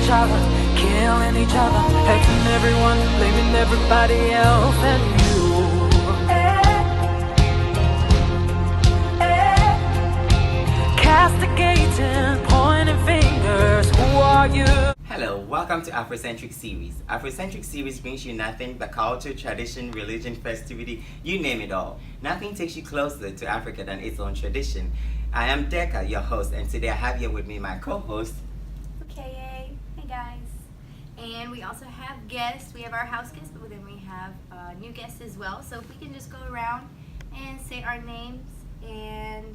each other, killing each other, hating everyone, blaming everybody else and you. Castigating, pointing fingers, who are you? Hello, welcome to Afro-Centric series. Afro-Centric series brings you nothing but culture, tradition, religion, festivity, you name it all. Nothing takes you closer to Africa than its own tradition. I am Deka, your host, and today I have here with me my co-host. Okay, hey guys. And we also have guests. We have our house guests, but then we have new guests as well. So if we can just go around and say our names. And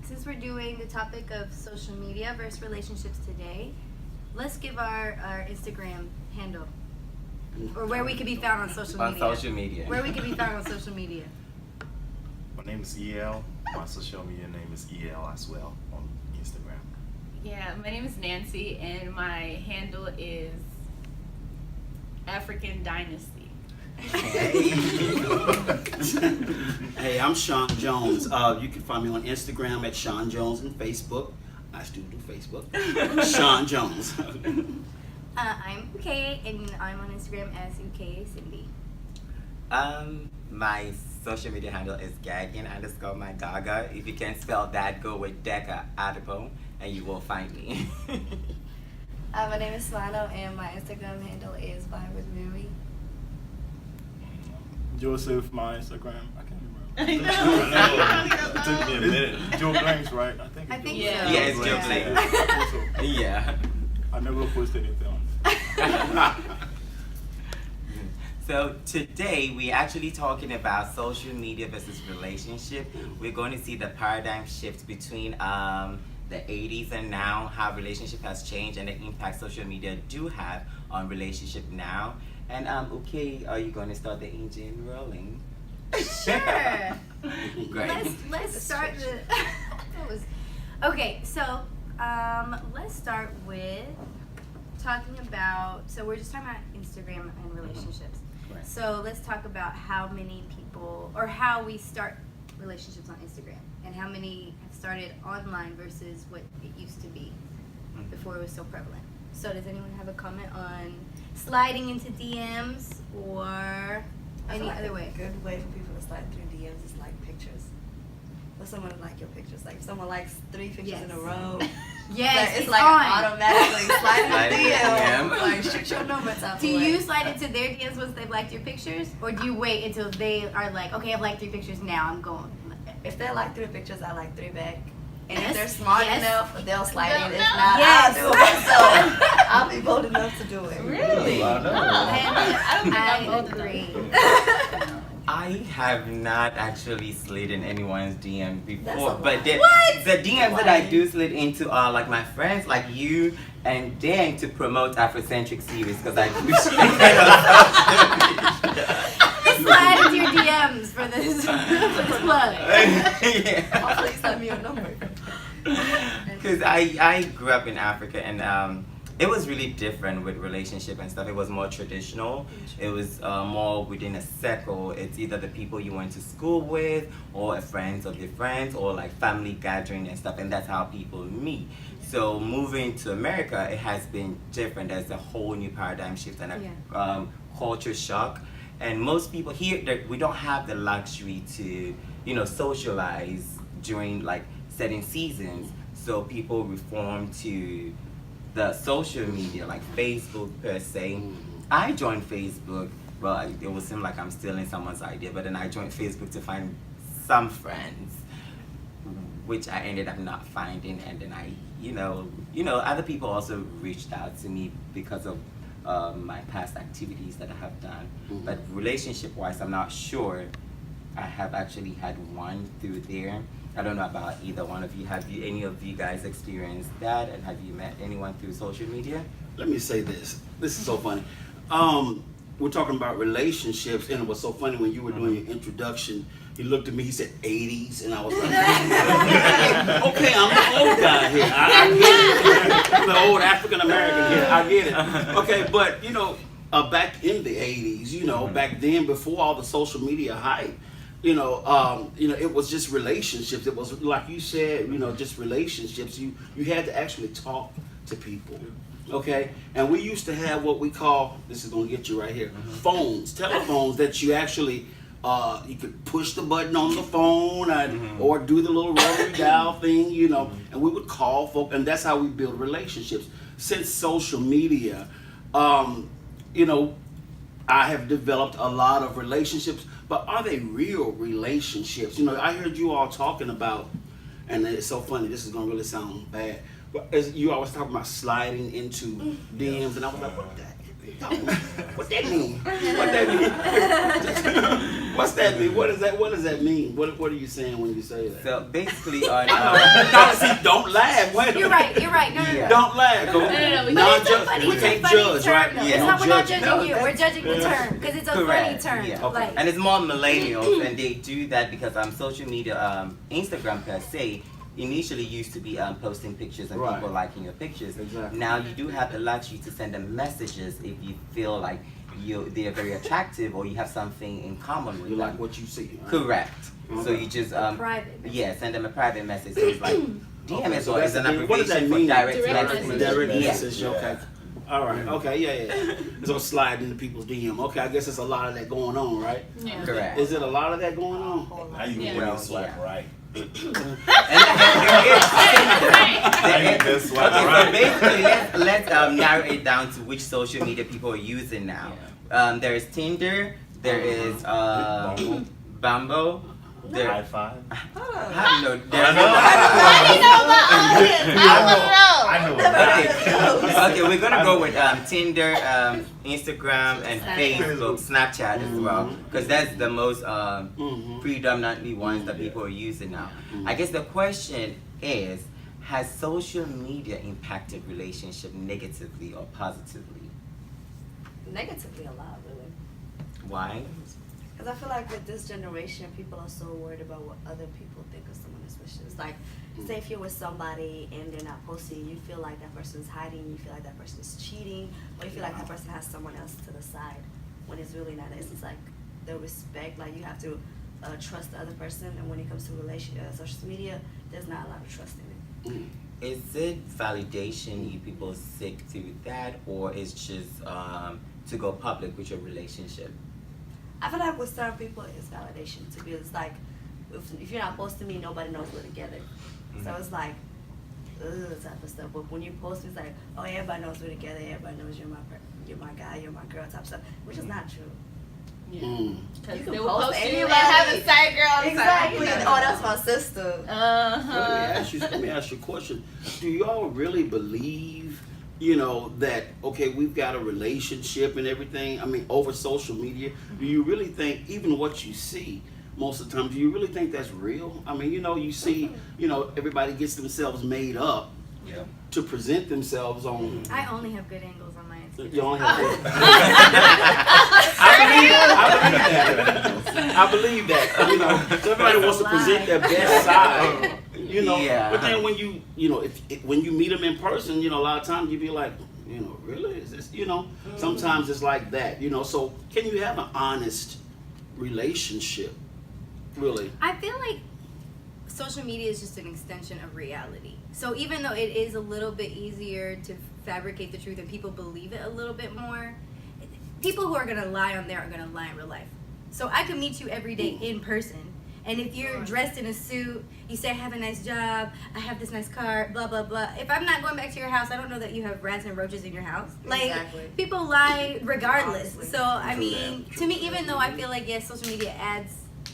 since we're doing the topic of social media versus relationships today, let's give our Instagram handle, or where we can be found on social media. On social media. Where we can be found on social media. My name is EL. My social media name is EL as well on Instagram. Yeah, my name is Nancy, and my handle is African Dynasty. Hey, I'm Sean Jones. You can find me on Instagram at Sean Jones and Facebook. I still do Facebook. Sean Jones. I'm Uke, and I'm on Instagram as Uke Cindy. My social media handle is Gagan_my Gaga. If you can't spell that, go with Deka Adipo, and you will find me. My name is Solano, and my Instagram handle is Vibe with Mary. Joseph, my Instagram. I can't remember. I It took me a minute. Joe Blanks, right? I think I think Joe so. Blanks. Yeah, it's Joe Blanks. Yeah. I never posted anything on it. So today we're actually talking about social media versus relationship. We're going to see the paradigm shift between the 80s and now, how relationship has changed and the impact social media do have on relationship now. And okay, are you going to start the engine rolling? Sure. Great. Let's start the. Okay, so let's start with talking about. So we're just talking about Instagram and relationships. Right. So let's talk about how many people, or how we start relationships on Instagram, and how many have started online versus what it used to be before it was so prevalent. So does anyone have a comment on sliding into DMs or any other way? A good way for people to slide through DMs is like pictures. For someone to like your pictures, like if someone likes 3 pictures in a row, Yes, it's like automatically sliding Slide into into DM. DM. Like shoot your numbers out. Do you slide into their DMs once they've liked your pictures, or do you wait until they are like, okay, I've liked 3 pictures, now I'm going? If they like 3 pictures, I like 3 back. And Yes, if they're smart yes. enough, they'll slide in. If No. not, Yes. I'll do it myself. I'll be bold enough to do it. Really? I know. I don't think I'm I bold agree. I have not actually slid in anyone's DM before, That's a but the DMs that I do slid into are like my friends, like you and Dan, to promote Afro-Centric series, because I do Slide into your DMs for this plug. Yeah. Hopefully, send me your number. Because I grew up in Africa, and it was really different with relationship and stuff. It was more traditional. It was more within a circle. It's either the people you went to school with, or friends of your friends, or like family gathering and stuff, and that's how people meet. So moving to America, it has been different. There's a whole new paradigm shift and a culture shock. And most people here, we don't have the luxury to, socialize during like certain seasons. So people reform to the social media, like Facebook per se. I joined Facebook, well, it would seem like I'm stealing someone's idea, but then I joined Facebook to find some friends, which I ended up not finding, and then I, other people also reached out to me because of my past activities that I have done. But relationship-wise, I'm not sure I have actually had one through there. I don't know about either one of you. Have you, any of you guys experienced that, and have you met anyone through social media? Let me say this. This is so funny. We're talking about relationships, and it was so funny when you were doing your introduction. He looked at me, he said 80s, and I was like, okay, I'm the old guy here. I get it. The old African American here. I get it. Okay, but back in the 80s, back then, before all the social media hype, it was just relationships. It was like you said, just relationships. You had to actually talk to people. Okay, and we used to have what we call, this is gonna get you right here, phones, telephones that you actually, you could push the button on the phone or do the little rotary dial thing, you know, and we would call folk, and that's how we build relationships. Since social media, you know, I have developed a lot of relationships, but are they real relationships? You know, I heard you all talking about, and it's so funny, this is gonna really sound bad, but as you always talking about sliding into DMs, and I was like, what that mean? What that mean? What's that mean? What does that mean? What are you saying when you say that? So basically, on Don't laugh. Wait a You're minute. right. No. Yeah. Don't laugh. No. But it's a funny, We it's a can't funny judge, term, right? though. Yeah, It's not, we're no not judging. judging you. We're judging the term because it's a Correct. funny term. Yeah. Like, And it's more millennials, and they do that because social media, Instagram per se, initially used to be posting pictures and Right. people liking your pictures. Exactly. Now you do have the luxury to send them messages if you feel like they're very attractive or you have something in common with You them. like what you see. Right? Correct. So you just private. yeah, send them a private message. So it's like DM is So that's an the thing. What does that abbreviation for mean? direct Direct message. message. Direct Yeah. message, okay. All right, okay, yeah. So slide into people's DM. Okay, I guess there's a lot of that going on, right? Yeah. Correct. Is it a lot of that going on? Now you Yeah. really Well, swipe yeah. right. Okay, Just swipe so right. basically, let's narrow it down to which social media people are using now. There is Tinder, there is Bumble, there. High five. I know. I know. Okay, we're gonna go with Tinder, Instagram, and Facebook, Snapchat as well, because that's the most predominantly ones that people are using now. I guess the question is, has social media impacted relationship negatively or positively? Negatively a lot, really. Why? Because I feel like with this generation, people are so worried about what other people think of someone, especially. It's like, say if you're with somebody and they're not posting, you feel like that person's hiding, you feel like that person is cheating, or you feel like that person has someone else to the side, when it's really not. It's like the respect, like you have to trust the other person, and when it comes to social media, there's not a lot of trust in it. Is it validation you people seek through that, or is just to go public with your relationship? I feel like with certain people, it's validation too, because it's like, if you're not posting me, nobody knows we're together. So it's like, type of stuff. But when you post, it's like, oh, everybody knows we're together. Everybody knows you're my guy, you're my girl, type stuff, which is not true. Yeah. You Because can they will post post you anyway. and have a side girl. Exactly. Oh, that's my sister. Let me ask you a question. Do y'all really believe, you know, that, okay, we've got a relationship and everything, I mean, over social media? Do you really think, even what you see, most of the time, do you really think that's real? I mean, you know, you see, you know, everybody gets themselves made up Yeah. to present themselves on. I only have good angles on my Instagram. You only have I believe that. You know, everybody wants to present their best side. You know, Yeah. but then when you know, when you meet them in person, you know, a lot of times you be like, you know, really, is this, you know, sometimes it's like that, you know. So can you have an honest relationship, really? I feel like social media is just an extension of reality. So even though it is a little bit easier to fabricate the truth and people believe it a little bit more, people who are going to lie on there are going to lie in real life. So I could meet you every day in person, and if you're dressed in a suit, you say I have a nice job, I have this nice car, blah blah blah. If I'm not going back to your house, I don't know that you have rats and roaches in your house. Like, Exactly. people lie regardless. Honestly. So I True mean, that. to me, even though I feel like, yes, social media adds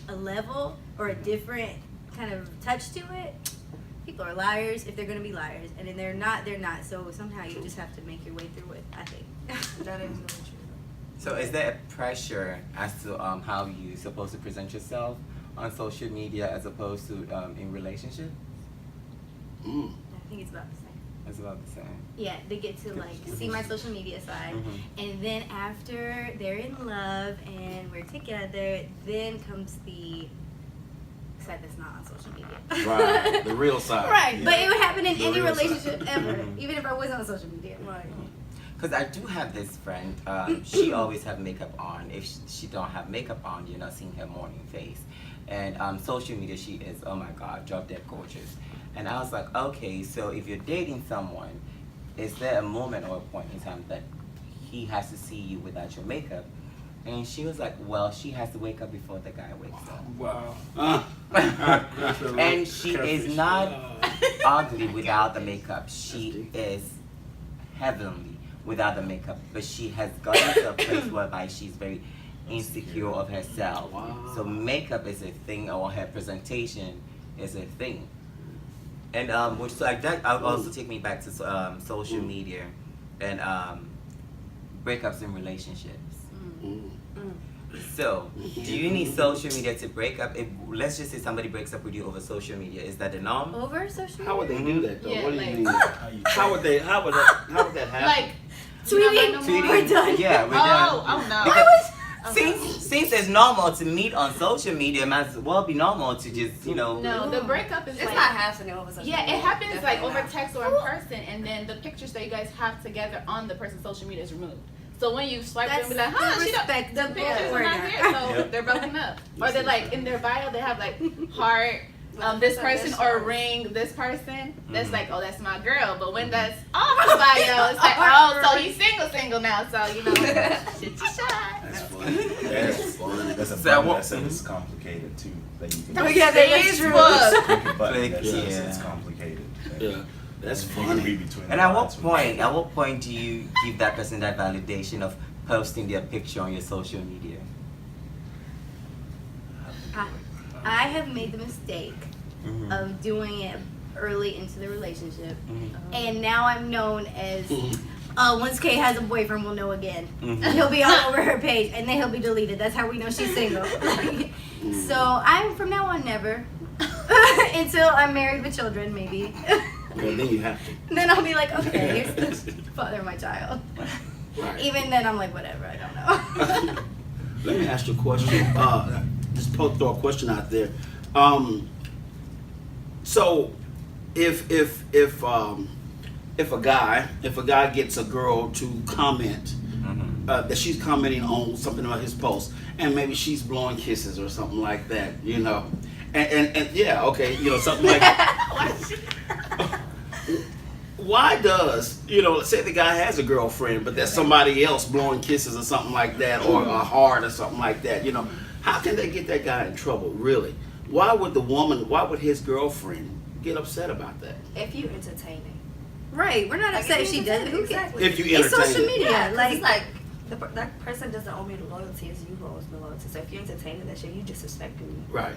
a level or a different kind of touch to it, people are liars if they're going to be liars, and if they're not, they're not. So somehow you just have to make your way through it, I think. That is really true. So is there a pressure as to how you're supposed to present yourself on social media as opposed to in relationship? Mm. I think it's about the same. It's about the same. Yeah, they get to like see my social media side, Mhm. and then after they're in love and we're together, then comes the side that's not on social media. Right, the real side. Right, Yeah. but it would happen in The any real side. relationship ever, Mhm. even if I wasn't on social media. Right. Because I do have this friend, she always have makeup on. If she don't have makeup on, you're not seeing her morning face. And social media, she is, oh my God, drop dead gorgeous. And I was like, okay, so if you're dating someone, is there a moment or a point in time that he has to see you without your makeup? And she was like, well, she has to wake up before the guy wakes up. Wow. And she is not ugly without the makeup. She is heavenly without the makeup. But she has gotten to a place whereby she's very insecure of herself. Wow. So makeup is a thing, or her presentation is a thing. And which so like that also take me back to social media and breakups in relationships. So, do you need social media to break up? If, let's just say somebody breaks up with you over social media, is that the norm? Over social media? How would they do that though? Yeah, What do you like- mean? How would that happen? Like, Tweeting, Tweeting? we're done. Yeah, we're done. oh no. Because since it's normal to meet on social media, it might as well be normal to just, No, the breakup is It's like, not happening over social yeah, media. it happens like Definitely over not. text or in person, and then the pictures that you guys have together on the person's social media is removed. So when you swipe, That's they'll be like, huh, the she don't, the respectable pictures are order. not here, so they're broken up. Or they're like, in their bio, they have like, heart, this person, or ring, this person. That's like, oh, that's my girl. But when that's off the bio, it's like, oh, so he's single now, so, you know, shit to shot. That's funny. That's funny. There's a So button what- that says it's complicated too. That you can Oh, yeah, that's true. Facebook. click a button that Click, says yeah. it's complicated. Yeah, that's You can funny. read between And the at what lines when you- point do you give that person that validation of posting their picture on your social media? I have made the mistake of doing it early into the relationship, and now I'm known as once Kay has a boyfriend, we'll know again. He'll be all over her page, and then he'll be deleted. That's how we know she's single. So I'm from now on never until I'm married with children, maybe. Well, then you have to. And then I'll be like, okay, here's the father of my child. Right. Even then, I'm like, whatever, I don't know. Let me ask you a question. Just throw a question out there. So, if a guy gets a girl to comment that she's commenting on something about his post, and maybe she's blowing kisses or something like that, you know, and yeah, okay, you know, something like that. Why does, you know, let's say the guy has a girlfriend, but there's somebody else blowing kisses or something like that, or a heart or something like that, you know, how can they get that guy in trouble, really? Why would his girlfriend get upset about that? If you entertain it. Right, we're not Like, upset if if she you does it. entertain Who cares? exactly. If you It's entertain social it. media. Yeah, like, it's like that person doesn't owe me the loyalty, it's you who owes me loyalty. So if you're entertaining that shit, you disrespecting me. Right.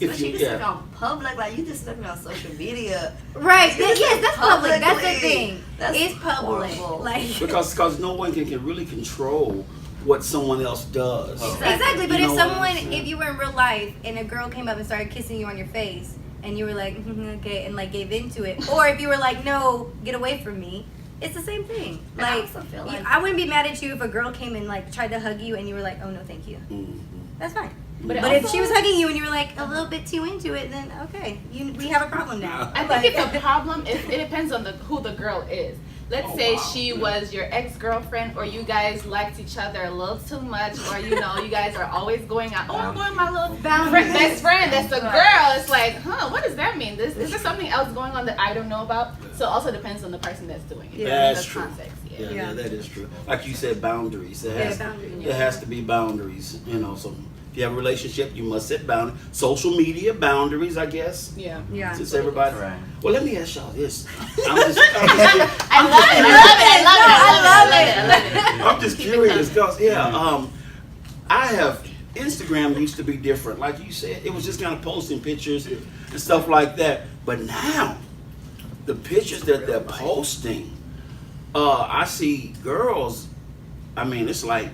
Especially you disrespect on public, like you disrespect me on social media. right, You yes, that's public. That's the publicly. thing. That's It's public. horrible. Like, Because no one can really control what someone else does. exactly, but You if know what I'm someone, saying? if you were in real life and a girl came up and started kissing you on your face, and you were like, okay, and like gave into it, or if you were like, no, get away from me, it's the same thing. And I Like, also feel like- I wouldn't be mad at you if a girl came and like tried to hug you and you were like, oh no, thank you. Mhm. That's fine. But But it if also- she was hugging you and you were like a little bit too into it, then okay, we have a problem now. I think it's a problem. It depends on who the girl is. Let's Oh, say wow. she was your ex-girlfriend, or you guys liked each other a little too much, or you know, you guys are always going out. Oh, I'm going with my little best friend. That's a girl. It's like, huh? What does that mean? Is there something else going on that I don't know about? So it also depends on the person that's doing it. That's The true. context. Yeah, Yeah. that is true. Like you said, boundaries. There boundaries. has to be boundaries. You know, so if you have a relationship, you must set boundaries. Social media boundaries, I guess. Yeah. Yeah. Since everybody. Right. Well, let me ask y'all this. I love it. I love it. I'm just curious because I have Instagram used to be different. Like you said, it was just kind of posting pictures and stuff like that. But now, the pictures that they're posting, I see girls. I mean, it's like,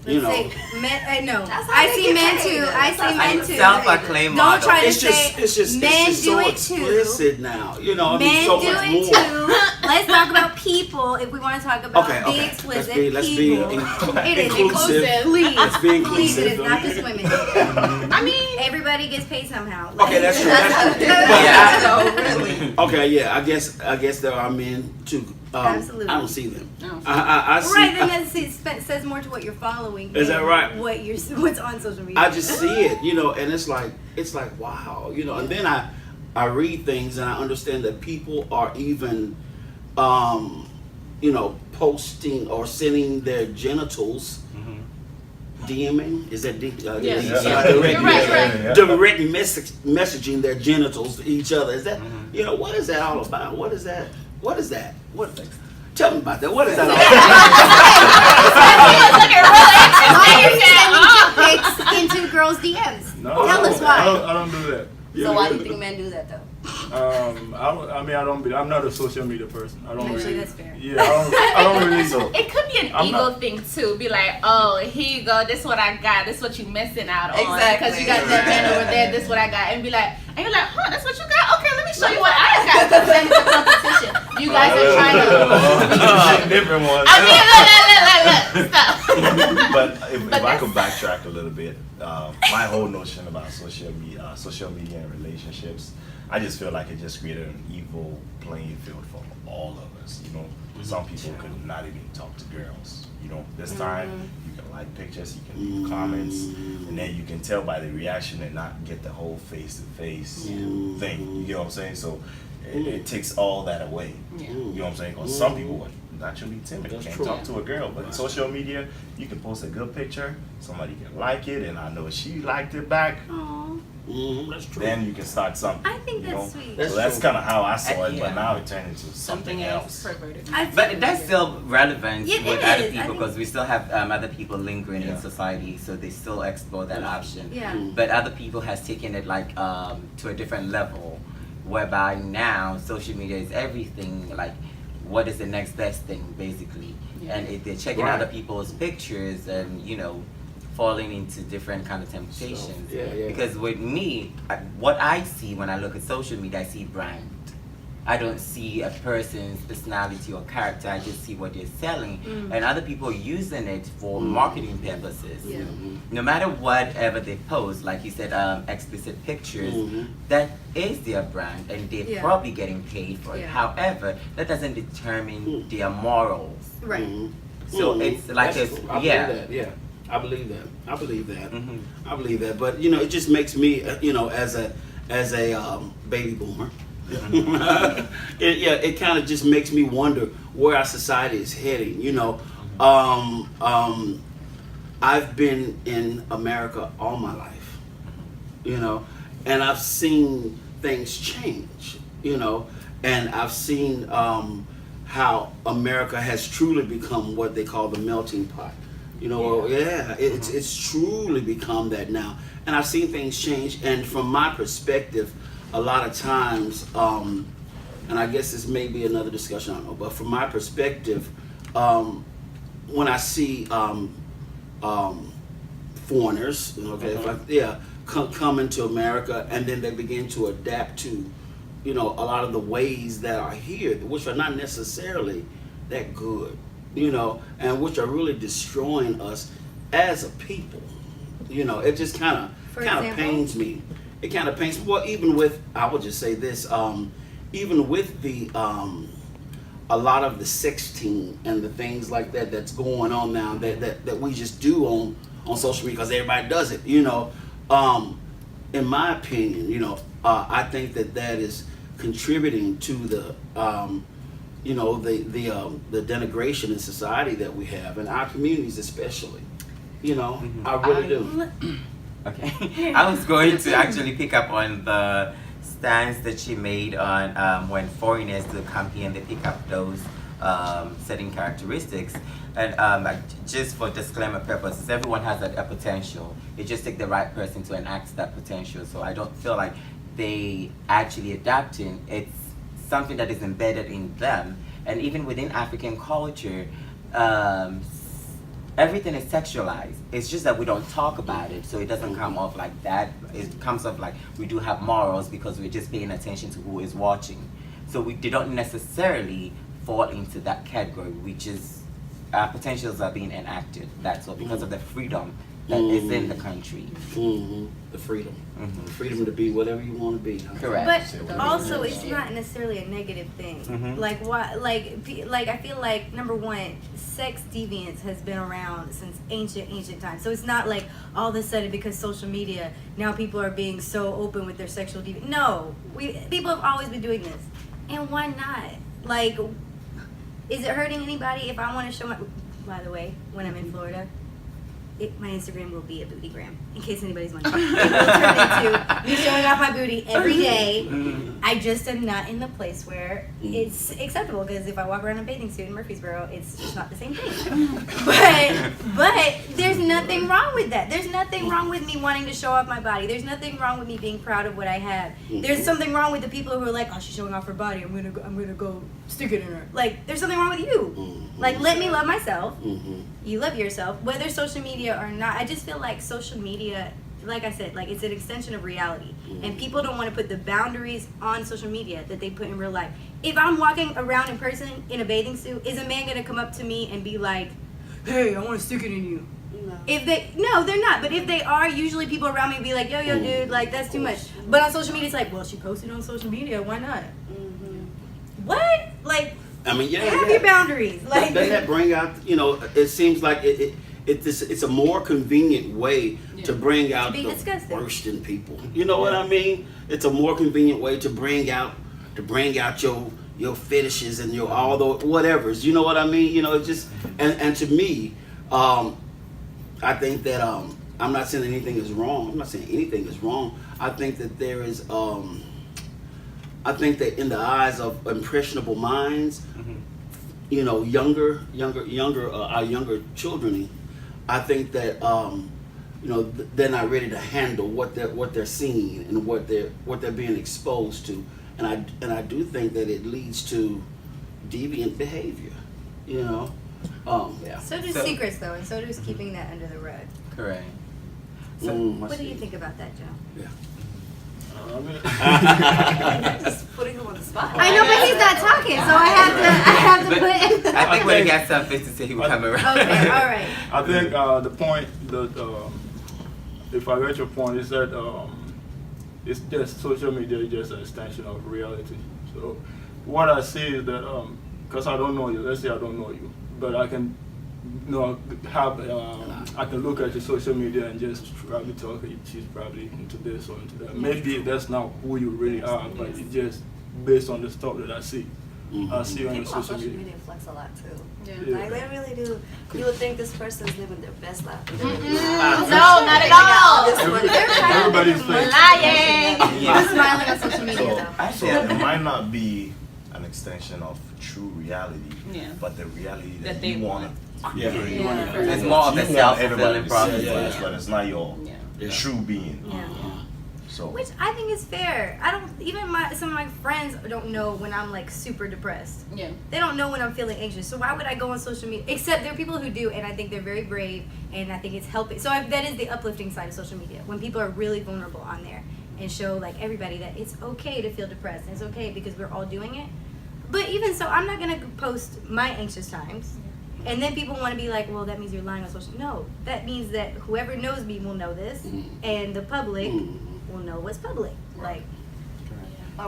you know, Men, no. That's how I they see get men paid. too. I That's see how men they too. Self-acclaimed Don't model. try to it's say just men it's do so it too. explicit now. You know, I mean, Men so do much it more. too. Let's talk about people if we want to talk about Okay, being okay. explicit. Let's be people. It is inclusive. Please, Let's be please, it is inclusive. not just women. I mean, Everybody gets paid somehow. Okay, that's true. Yeah. So really. Okay, yeah, I guess there are men too. Absolutely. I don't see them. No. I see. Right, then that says more to what you're following. Is that than right? What's on social media? I just see it, you know, and it's like wow, you know. And then I read things and I understand that people are even you know, posting or sending their genitals, DMing, is that direct messaging their genitals to each other. Is that, you know, what is that all about? What is that? What is that? Tell me about that. What is that all about? It's into girls' DMs. No, Tell us why. I don't do that. So why do you think men do that though? I'm not a social media person. I don't Actually, really. that's fair. Yeah, I don't really. So It could be an I'm ego not- thing too. Be like, oh, here you go. This what I got. This what you missing out on. Exactly. Because you got that man over there. This what I got. And be like, and you're like, huh? That's what you got. Okay, let me show you what I got. Because then it's a competition. You guys are trying to. different ones. I mean, look. Stop. But if But I could backtrack a little bit, my whole notion about social media and relationships, I just feel like it just created an evil playing field for all of us. You know, some people could not even talk to girls. You know, this time you can like pictures, you can leave comments, and then you can tell by the reaction and not get the whole face-to-face thing. You get what I'm saying? So it takes all that away. Yeah. You know what I'm saying? Because some people are naturally timid, That's can't true. talk to a girl. But in social media, you can post a good picture, somebody can like it, and I know she liked it back. That's true. Then you can start something. I think you that's know? sweet. That's So that's true. kind of how I saw it, Yeah. but now it turned into something else. Perverted. But that's still relevant It with is. other I people think- because we still have other people lingering in Yeah. society, so they still explore that option. Yeah. But other people has taken it like to a different level, whereby now social media is everything. Like, what is the next best thing, basically? And if they're checking Right. other people's pictures and falling into different kind of temptations. yeah. Because with me, what I see when I look at social media, I see brand. I don't see a person's personality or character. I just see what they're selling, and other people are using it for marketing purposes. Yeah. No matter whatever they post, like you said, explicit pictures, that is their brand, and they're Yeah. probably getting paid for it. Yeah. However, that doesn't determine their morals. Right. So it's like That's a true. I yeah. believe that. Yeah, I believe that. I believe that. Mhm. I believe that. But it just makes me, as a baby boomer. It kind of just makes me wonder where our society is heading. I've been in America all my life, and I've seen things change, and I've seen how America has truly become what they call the melting pot. It's truly become that now, and I've seen things change. And from my perspective, a lot of times, and I guess this may be another discussion, I don't know, but from my perspective, when I see foreigners, come into America, and then they begin to adapt to, a lot of the ways that are here, which are not necessarily that good, and which are really destroying us as a people. It just kind of pains me. It kind of pains me. Well, even with, I would just say this, even with the a lot of the sexting and the things like that that's going on now that we just do on social media because everybody does it. In my opinion, I think that is contributing to the the denigration in society that we have in our communities, especially. I really do. Okay. I was going to actually pick up on the stance that she made on when foreigners do come here and they pick up those certain characteristics. And just for disclaimer purposes, everyone has a potential. It just takes the right person to enact that potential. So I don't feel like they actually adapting. It's something that is embedded in them. And even within African culture, everything is sexualized. It's just that we don't talk about it, so it doesn't come off like that. It comes off like we do have morals because we're just paying attention to who is watching. So they don't necessarily fall into that category, which is our potentials are being enacted. That's all because of the freedom that is in the country. The freedom. The freedom to be whatever you want to be. Correct. But also, it's not necessarily a negative thing. Like why? Like I feel like number one, sex deviance has been around since ancient times. So it's not like all of a sudden because social media now people are being so open with their sexual deviance. No, people have always been doing this, and why not? Like, Is it hurting anybody if I want to show my? By the way, when I'm in Florida, my Instagram will be a bootygram. In case anybody's wondering, it will turn into me showing off my booty every day. I just am not in the place where it's acceptable, because if I walk around in a bathing suit in Murfreesboro, it's just not the same thing. But there's nothing wrong with that. There's nothing wrong with me wanting to show off my body. There's nothing wrong with me being proud of what I have. There's something wrong with the people who are like, oh, she's showing off her body, I'm gonna go stick it in her. Like, there's something wrong with you. Like, let me love myself. You love yourself, whether social media or not. I just feel like social media, like I said, like, it's an extension of reality, and people don't want to put the boundaries on social media that they put in real life. If I'm walking around in person in a bathing suit, is a man gonna come up to me and be like, hey, I want to stick it in you? No, they're not. But if they are, usually people around me be like, yo, dude, like, that's too much. But on social media, it's like, well, she posted on social media, why not? What? Like, I mean, have your boundaries. Like, doesn't that bring out, it seems like it's a more convenient way to bring out the disgusting. worst in people. You know what I mean? It's a more convenient way to bring out your fetishes and your all the whatevers. You know what I mean? It's just and to me, I think that I'm not saying anything is wrong. I'm not saying anything is wrong. I think that there is I think that in the eyes of impressionable minds, younger our younger children, I think that they're not ready to handle what they're seeing and what they're being exposed to, and I do think that it leads to deviant behavior. Yeah. So do secrets, though, and so does keeping that under the rug. Correct. What do you think about that, Joe? Yeah. Just putting him on the spot. I know, but he's not talking, so I have to put. I think when he got something to say, he would come around. Okay, all right. I think the point that, if I read your point, is that it's just social media is just an extension of reality. So what I see is that, because I don't know you, let's say I don't know you, but I can I can look at your social media and just probably talk, she's probably into this or into that. Maybe that's not who you really are, but it's just based on the stuff that I see. I see on your People on social media. flex a lot too. Yeah. Like, they really do. You would think this person's living their best life. No, not at all. Everybody's fake. Lying. I'm smiling on social media, though. So it might not be an extension of true reality, but the reality that they you want to create. It's more of a You want self-fulfilling everybody to see prophecy. it, but it's not your true being. Yeah. So Which I think is fair. I don't even some of my friends don't know when I'm like super depressed. Yeah. They don't know when I'm feeling anxious. So why would I go on social media? Except there are people who do, and I think they're very brave, and I think it's helping. So that is the uplifting side of social media, when people are really vulnerable on there and show like everybody that it's okay to feel depressed and it's okay because we're all doing it. But even so, I'm not gonna post my anxious times. And then people want to be like, well, that means you're lying on social. No, that means that whoever knows me will know this, and the public will know what's public. Like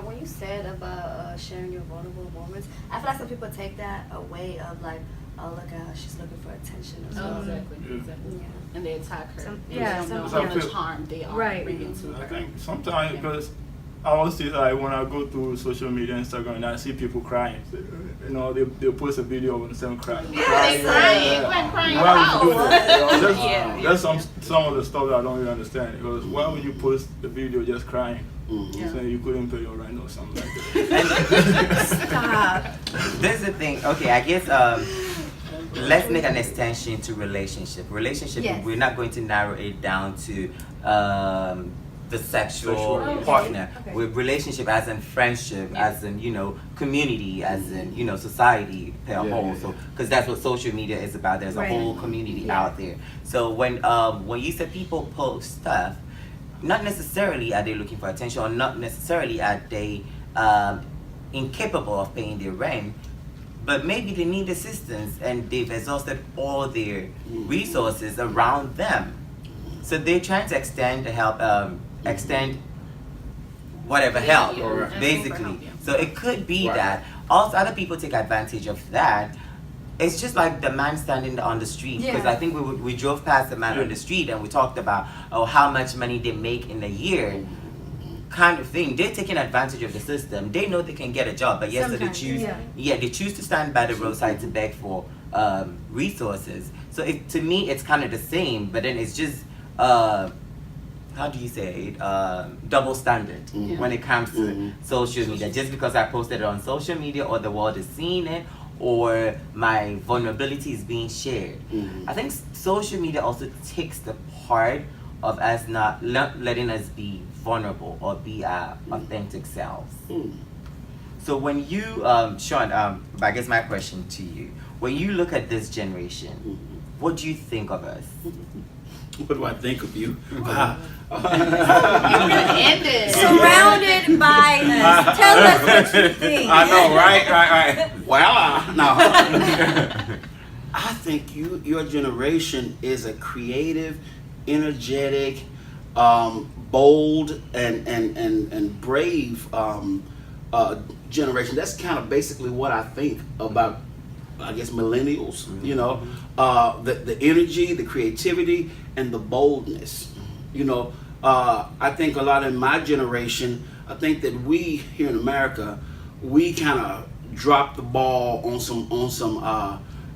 when you said about sharing your vulnerable moments, I feel like some people take that away of like, oh, look at her, she's looking for attention as well. Exactly. Yeah. And they attack her. They some don't know people- how much harm they are bringing to I her. think sometimes because I always see, like, when I go through social media, Instagram, and I see people crying. They post a video of themselves crying. Yeah, they crying. When crying Why would you do that? Yeah. That's some of the stuff that I don't really understand. Because why would you post the video just crying? Saying you couldn't pay your rent or something like that. stop. This is the thing. Okay, I guess let's make an extension to relationship. Yes. We're not going to narrow it down to the sexual Sexual. partner. Okay. With relationship as in friendship, as in community, as in society per whole. So because that's what social media is about. There's a whole community out there. So when you said people post stuff, not necessarily are they looking for attention, or not necessarily are they incapable of paying their rent, but maybe they need assistance and they've exhausted all their resources around them. So they're trying to extend whatever help, basically. So it could be that. Also, other people take advantage of that. It's just like the man standing on the street. Because I think we drove past the man on the street and we talked about how much money they make in a year. kind of thing. They're taking advantage of the system. They know they can get a job, but yes, so they choose. They choose to stand by the roadside to beg for resources. So to me, it's kind of the same, but then it's just how do you say it? Double standard when it comes to social media. Just because I posted it on social media, or the world is seeing it, or my vulnerability is being shared. I think social media also takes the part of us not letting us be vulnerable or be our authentic selves. So when you, Sean, I guess my question to you, when you look at this generation, what do you think of us? What do I think of you? Surrounded by us. Tell us what you think. I know, right. Well, no. I think your generation is a creative, energetic, bold, and brave generation. That's kind of basically what I think about, I guess, millennials. You know, the energy, the creativity, and the boldness. You know, I think a lot in my generation, I think that we here in America, we kind of dropped the ball on some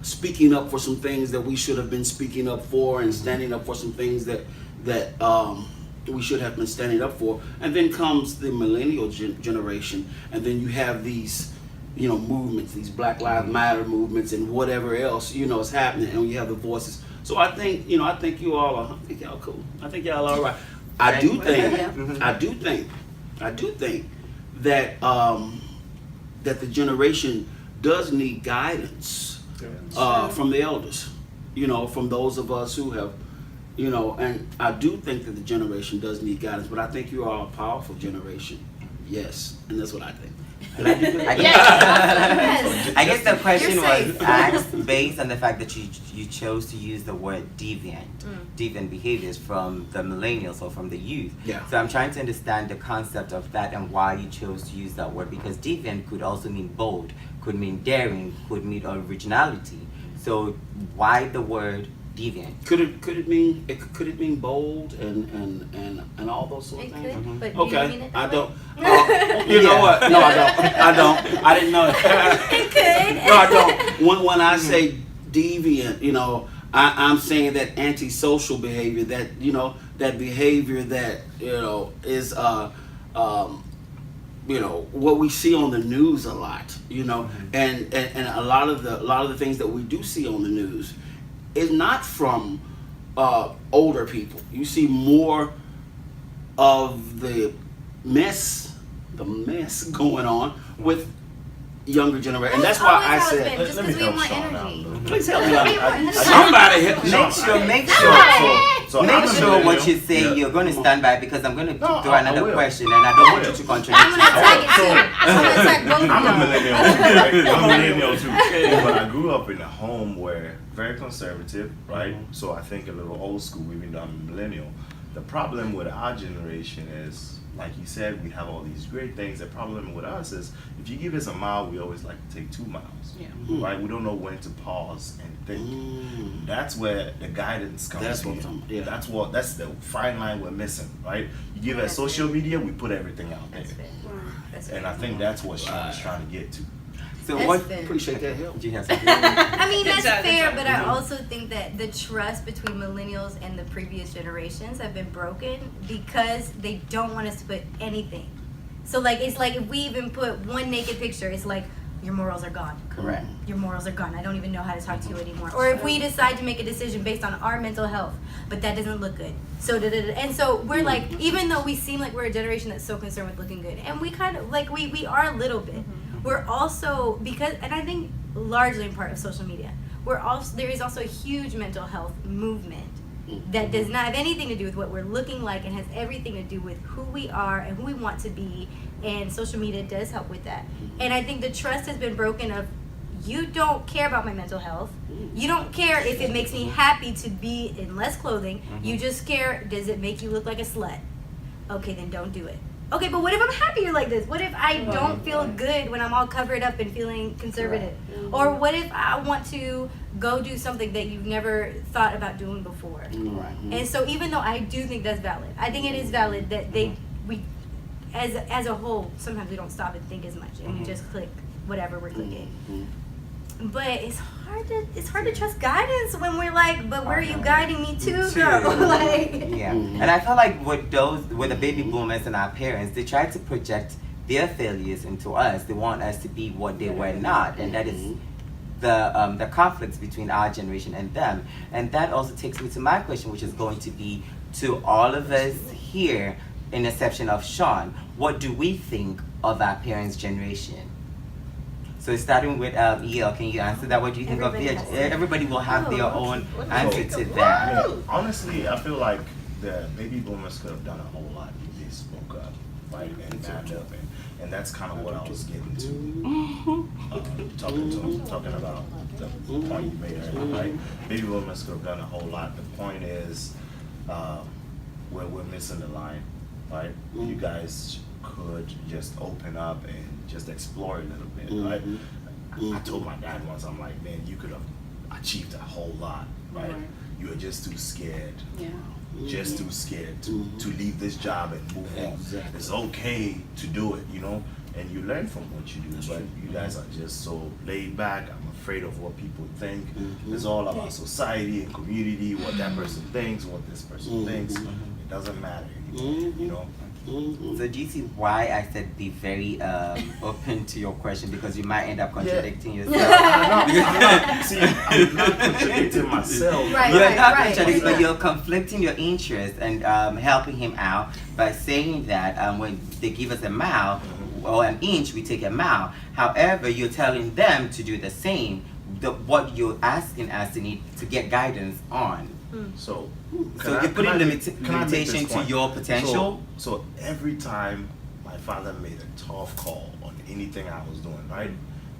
speaking up for some things that we should have been speaking up for, and standing up for some things that we should have been standing up for. And then comes the millennial generation, and then you have these, you know, movements, these Black Lives Matter movements, and whatever else, you know, is happening, and you have the voices. So I think, you know, I think y'all cool. I think y'all all right. I do think that that the generation does need guidance from the elders, you know, from those of us who have, you know, and I do think that the generation does need guidance, but I think you are a powerful generation. Yes, and that's what I think. I guess the question was asked based on the fact that you chose to use the word deviant behaviors from the millennials or from the youth. Yeah. So I'm trying to understand the concept of that and why you chose to use that word, because deviant could also mean bold, could mean daring, could mean originality. So why the word deviant? Could it mean bold and all those sort of things? It could, but Okay, do you mean it I that way? don't. You know what? No, I don't. I didn't know that. It could. No, I don't. When I say deviant, you know, I'm saying that antisocial behavior, that, you know, that behavior that, you know, is you know, what we see on the news a lot, you know, and a lot of the things that we do see on the news is not from older people. You see more of the mess going on with younger generation, and that's why I said, Let me help Sean out. please help me out. Somebody help me. Make sure what you say you're going to stand by, because I'm going to throw another question, and I don't want you to contradict I'm gonna attack yourself. it too. I'm gonna attack both of I'm a y'all. millennial too, right? I'm a millennial too. But I grew up in a home where very conservative, right? So I think a little old school, even though I'm a millennial. The problem with our generation is, like you said, we have all these great things. The problem with us is, if you give us a mile, we always like to take 2 miles. Yeah. Right? We don't know when to pause and think. That's where the guidance comes That's what in. I'm- yeah. That's the fine line we're missing, right? You give us social media, we put everything out there. And I think that's what Sean is trying to get to. So That's what? fair. Appreciate that help. Do you have something? I mean, Good that's job, good fair, job. but I also think that the trust between millennials and the previous generations have been broken because they don't want us to put anything. So, like, it's like if we even put one naked picture, it's like, your morals are gone. Correct. Your morals are gone. I don't even know how to talk to you anymore. Or if we decide to make a decision based on our mental health, but that doesn't look good. So, and so we're like, even though we seem like we're a generation that's so concerned with looking good, and we kind of, like, we are a little bit. We're also, because, and I think largely in part of social media, there is also a huge mental health movement that does not have anything to do with what we're looking like and has everything to do with who we are and who we want to be, and social media does help with that. And I think the trust has been broken of, you don't care about my mental health, you don't care if it makes me happy to be in less clothing, you just care, does it make you look like a slut? Okay, then don't do it. Okay, but what if I'm happier like this? What if I don't feel good when I'm all covered up and feeling conservative? Or what if I want to go do something that you've never thought about doing before? And so even though I do think that's valid, I think it is valid that as a whole, sometimes we don't stop and think as much, and we just click whatever we're clicking. But it's hard to trust guidance when we're like, but where are you guiding me to, girl? Like, yeah. And I feel like with the baby boomers and our parents, they try to project their failures into us. They want us to be what they were not, and that is the conflicts between our generation and them. And that also takes me to my question, which is going to be to all of us here, in exception of Sean. What do we think of our parents' generation? So starting with EL, can you answer that? What do you think of their? Everybody will have their own answer to that. Honestly, I feel like the baby boomers could have done a whole lot if they spoke up, right, and manned up, and that's kind of what I was getting to, talking about the point you made earlier, right? Baby boomers could have done a whole lot. The point is, where we're missing the line, right? You guys could just open up and just explore a little bit, right? I told my dad once, I'm like, man, you could have achieved a whole lot, right? You were just too scared. Just too scared to leave this job and move on. It's okay to do it, and you learn from what you do, but you guys are just so laid back. I'm afraid of what people think. It's all about society and community, what that person thinks, what this person thinks. It doesn't matter anymore, So do you see why I said be very open to your question, because you might end up contradicting yourself? I'm not contradicting myself. You're not contradicting, but you're conflicting your interest and helping him out by saying that when they give us a mile or an inch, we take a mile. However, you're telling them to do the same. What you're asking us to get guidance on. So you're putting limitation to your potential? So every time my father made a tough call on anything I was doing, right?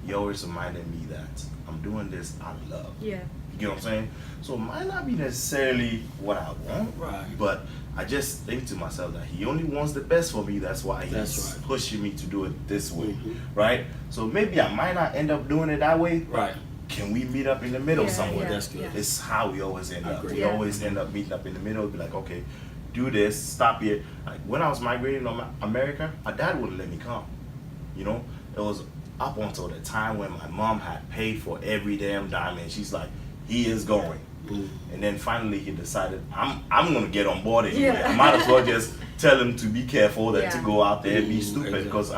He always reminded me that I'm doing this out of love. Yeah. You get what I'm saying? So it might not be necessarily what I want, but I just think to myself that he only wants the best for me. That's why he's pushing me to do it this way, right? So maybe I might not end up doing it that way. Right. Can we meet up in the middle somewhere? That's good. It's how we always end up. We always end up meeting up in the middle. Be like, okay, do this, stop here. Like when I was migrating to America, my dad wouldn't let me come. It was up until the time when my mom had paid for every damn dime, and she's like, he is going. And then finally he decided, I'm gonna get on board anyway. I might as well just tell him to be careful than to go out there and be stupid. Because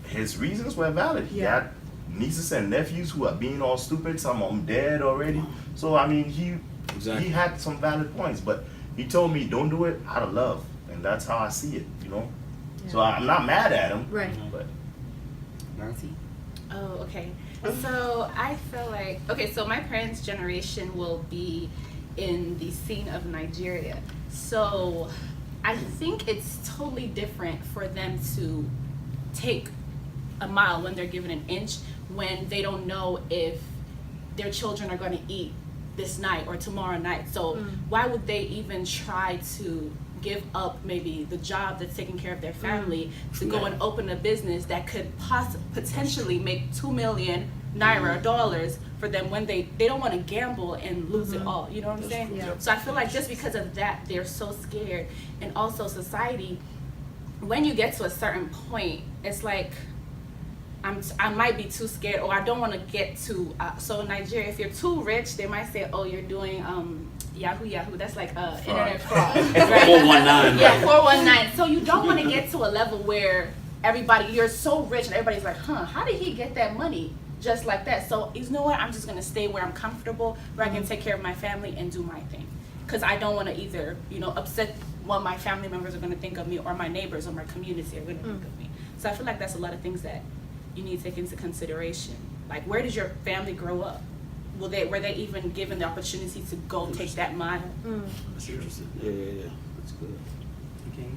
his reasons were valid. He had nieces and nephews who are being all stupid. Some of them dead already. So he had some valid points, but he told me don't do it out of love, and that's how I see it. So I'm not mad at him. Right. But Nancy? Oh, okay. So I feel like, so my parents' generation will be in the scene of Nigeria. So I think it's totally different for them to take a mile when they're given an inch, when they don't know if their children are going to eat this night or tomorrow night. So why would they even try to give up maybe the job that's taking care of their family to go and open a business that could potentially make 2 million naira dollars for them when they don't want to gamble and lose it all. You know what I'm saying? So I feel like just because of that, they're so scared. And also society, when you get to a certain point, it's like, I might be too scared, or I don't want to get too, so in Nigeria, if you're too rich, they might say, oh, you're doing Yahoo, that's like internet fraud. 419. Yeah, 419. So you don't want to get to a level where you're so rich and everybody's like, how did he get that money just like that? So you know what, I'm just going to stay where I'm comfortable, where I can take care of my family and do my thing. Because I don't want to either, upset what my family members are going to think of me, or my neighbors or my community are going to think of me. So I feel like that's a lot of things that you need to take into consideration. Like, where did your family grow up? Were they even given the opportunity to go take that mile? Seriously. Yeah. That's good. Okay.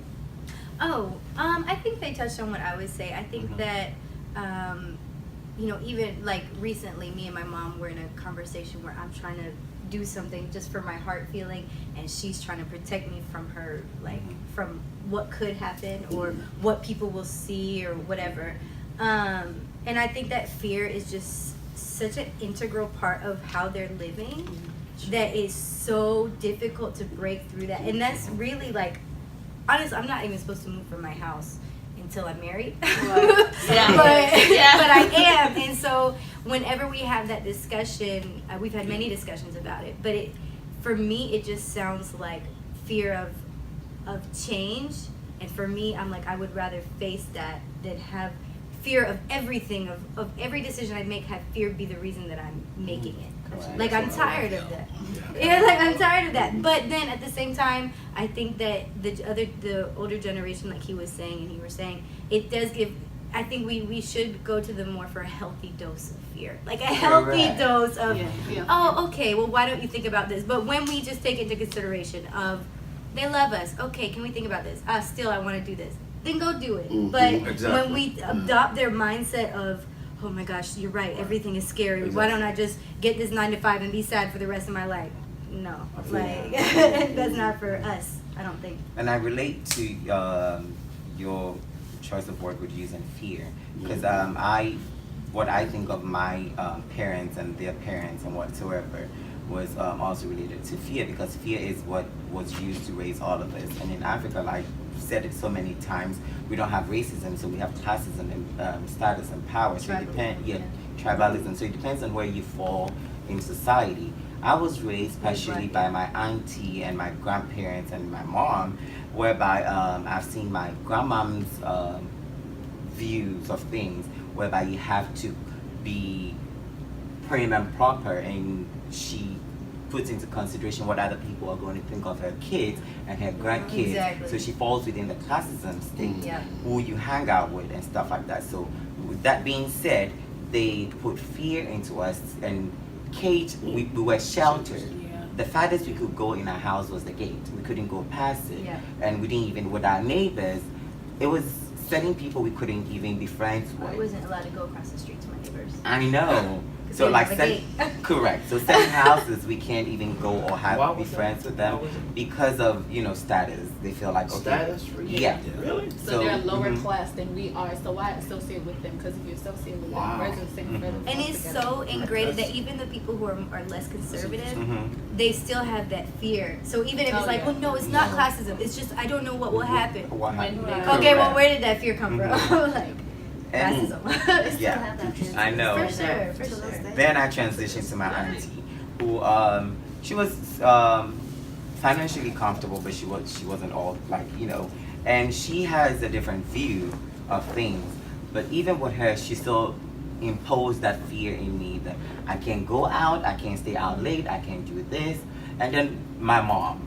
I think they touched on what I would say. I think that, even like recently, me and my mom were in a conversation where I'm trying to do something just for my heart feeling, and she's trying to protect me from her, like from what could happen or what people will see or whatever. And I think that fear is just such an integral part of how they're living that is so difficult to break through that. And that's really like, honestly, I'm not even supposed to move from my house until I'm married. Right. Yeah. But I am, and so whenever we have that discussion, we've had many discussions about it. But for me, it just sounds like fear of change, and for me, I'm like, I would rather face that than have fear of everything, of every decision I make, have fear be the reason that I'm making it. Correct. Like, I'm tired of that. Yeah, like, I'm tired of that. But then at the same time, I think that the older generation, like he was saying and you were saying, it does give, I think we should go to them more for a healthy dose of fear. Like a healthy Correct. dose of, Yeah. oh, okay, well, why don't you think about this? But when we just take into consideration of, they love us, okay, can we think about this? Still, I want to do this. Then go do it. But Exactly. when we adopt their mindset of, oh my gosh, you're right, everything is scary. Exactly. Why don't I just get this 9 to 5 and be sad for the rest of my life? No, like that's not for us, I don't think. And I relate to your choice of word with using fear, because what I think of my parents and their parents and whatsoever was also related to fear, because fear is what was used to raise all of us. And in Africa, like I've said it so many times, we don't have racism, so we have classism and status and power. So tribalism. So it depends on where you fall in society. I was raised especially by my auntie and my grandparents and my mom, whereby I've seen my grandmom's views of things, whereby you have to be prim and proper, and she puts into consideration what other people are going to think of her kids and her grandkids. Exactly. So she falls within the classism state, Yeah. who you hang out with and stuff like that. So with that being said, they put fear into us, and we were sheltered. The farthest we could go in our house was the gate. We couldn't go past it. Yeah. And we didn't even, with our neighbors, it was certain people we couldn't even be friends with. I wasn't allowed to go across the street to my neighbors. I know. 'Cause So they like have a gate. correct. So certain houses we can't even go or Why be was that? friends with them Why was it? because of status. They feel like okay. Status for you? Yeah. Really? So they're lower mhm. class than we are. So why associate with them? Because if you associate with Wow. them, we're the same. we're the And same it's together. so ingrained that even the people who are less conservative, Mhm. they still have that fear. So even if Oh, it's like, yeah. well, no, it's not classism. It's just I don't know what will happen. What happened? Right. Okay, well, Correct. where did that fear come from? like And- racism. They still Yeah. have that fear I to know. this For day. sure, for To this sure. day. Then I transitioned to my auntie, who she was financially comfortable, but she wasn't all and she has a different view of things. But even with her, she still imposed that fear in me that I can't go out, I can't stay out late, I can't do this. And then my mom,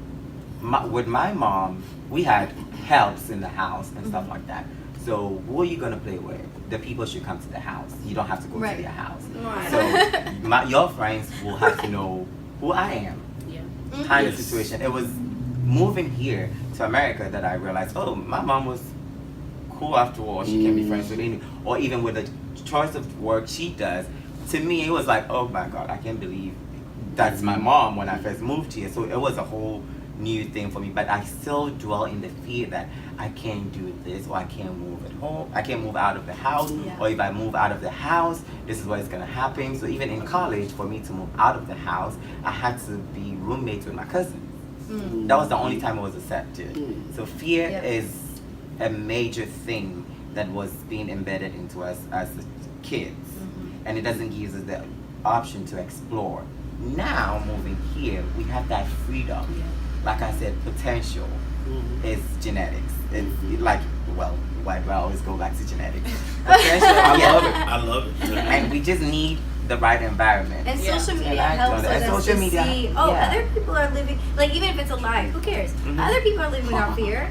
with my mom, we had helps in the house and stuff like that. So who are you gonna play with? The people should come to the house. You don't have to go Right. to their house. Right. So your friends will have to know who I am. Yeah. Kind of Yes. situation. It was moving here to America that I realized, oh, my mom was cool after all. She can be friends with any, or even with the choice of work she does. To me, it was like, oh my God, I can't believe that's my mom when I first moved here. So it was a whole new thing for me. But I still dwell in the fear that I can't do this, or I can't move at home. I can't move out of the house, Yeah. or if I move out of the house, this is what is gonna happen. So even in college, for me to move out of the house, I had to be roommates with my cousins. That was the only time it was accepted. So fear Yep. is a major thing that was being embedded into us as kids, and it doesn't give us the option to explore. Now moving here, we have that freedom. Like I said, potential is genetics. It's like, well, why do I always go back to genetics? Potential, I love it. and we just need the right environment. And Yeah. social media And I helps don't- and us social to media- see, yeah. other people are living, like even if it's a lie, who cares? Mhm. Other people are living without fear.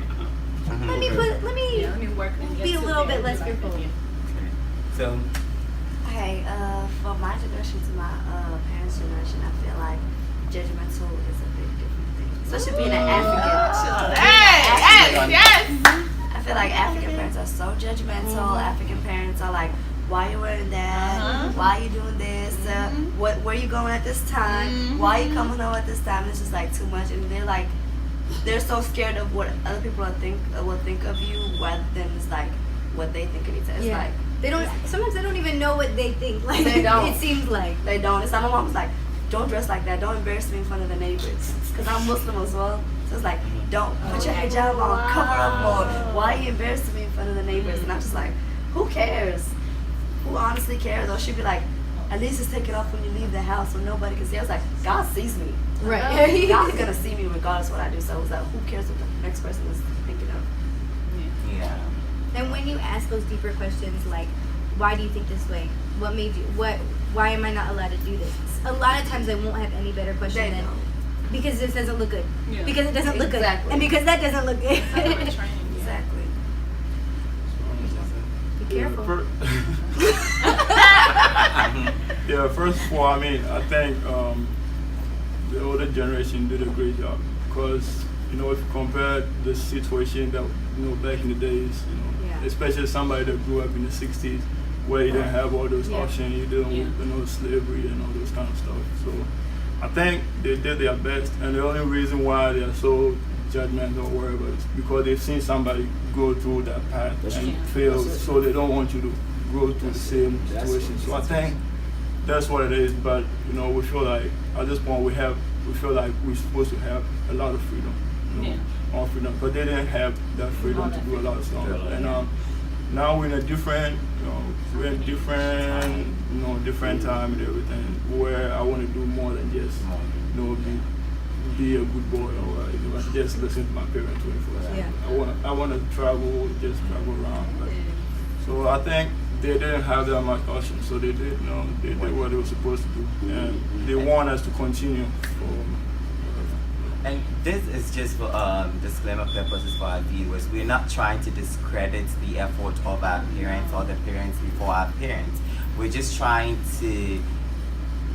Mhm. Let me Yeah, let me work and get be a to little there. bit less fearful. So, Okay, from my generation to my parents' generation, I feel like judgmental is a big different thing. Especially being an African. I feel like African parents are so judgmental. African parents are like, why you wearing that? Why you doing this? Where you going at this time? Why you coming home at this time? It's just like too much, and they're so scared of what other people will think of you, rather than it's like what they think of you. It's Yeah. like They don't. Sometimes they don't even know what they think. Like They don't. It seems like. they don't. It's like my mom's like, don't dress like that. Don't embarrass me in front of the neighbors, because I'm Muslim as well. So it's like, don't put your hijab on, cover up, or why are you embarrassing me in front of the neighbors? And I'm just like, who cares? Who honestly cares? Or she'd be like, at least it's taken off when you leave the house so nobody can see. I was like, God sees me. Right. God's gonna see me regardless of what I do. So I was like, who cares what the next person is thinking of? Yeah. And when you ask those deeper questions, like, why do you think this way? What made you? Why am I not allowed to do this? A lot of times I won't have any better question They than don't. because this doesn't look good. Yeah. Because it doesn't look Exactly. good. And because that doesn't look good. Exactly. Be careful. Yeah, first of all, I mean, I think the older generation did a great job because, you know, if you compare the situation that, you know, back in the days, you know, Yeah. especially somebody that grew up in the 60s where you didn't have all those Yeah. options, you didn't, you know, slavery and all those kind of stuff. So I think they did their best, and the only reason why they are so judgmental or whatever is because they've seen somebody go through that path and fail, so they don't want you to go through the same situation. So I think that's what it is. But you know, we feel like at this point we feel like we're supposed to have a lot of freedom, you know, all freedom. But they didn't have that freedom to do a lot of stuff. And now we're in a different, you know, different time and everything, where I want to do more than just, you know, be a good boy or you know, just listen to my parents 24/7. Yeah. I want to travel, just travel around. But, so I think they didn't have that much option, so they did, you know, they did what they were supposed to do, and they want us to continue. And this is just for disclaimer purposes for our viewers. We're not trying to discredit the effort of our parents or the parents before our parents. We're just trying to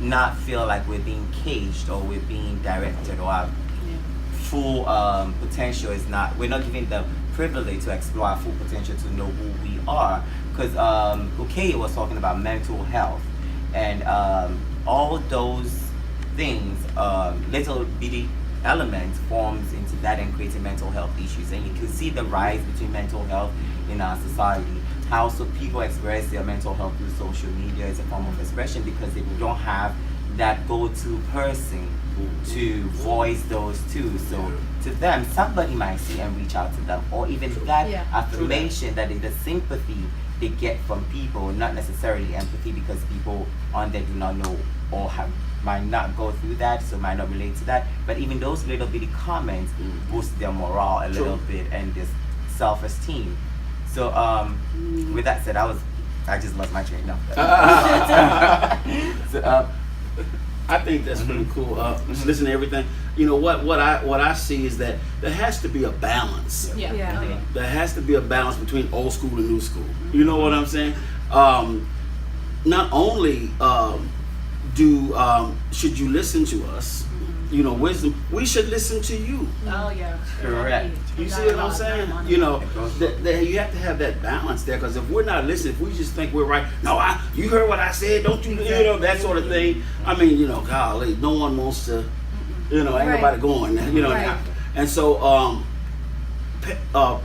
not feel like we're being caged or we're being directed or our full potential is not, we're not giving the privilege to explore our full potential to know who we are. Because Ukeye was talking about mental health and all those things, little bitty elements forms into that and creating mental health issues. And you can see the rise between mental health in our society. How so people express their mental health through social media as a form of expression because they don't have that go-to person to voice those too. So to them, somebody might see and reach out to them, or even that affirmation, that is the sympathy they get from people, not necessarily empathy, because people on there do not know or might not go through that, so might not relate to that. But even those little bitty comments boost their morale a little bit and this self-esteem. So with that said, I just lost my train of thought. So, I think that's pretty cool. Just listen to everything. You know what I see is that there has to be a balance. Yeah. There has to be a balance between old school and new school. You know what I'm saying? Not only should you listen to us, you know, wisdom, we should listen to you. Oh yeah. correct. You see what I'm saying? You know, you have to have that balance there, because if we're not listening, if we just think we're right, no, you heard what I said, don't you, you know, that sort of thing. I mean, you know, golly, no one wants to, you know, ain't nobody going, you know. Right. And so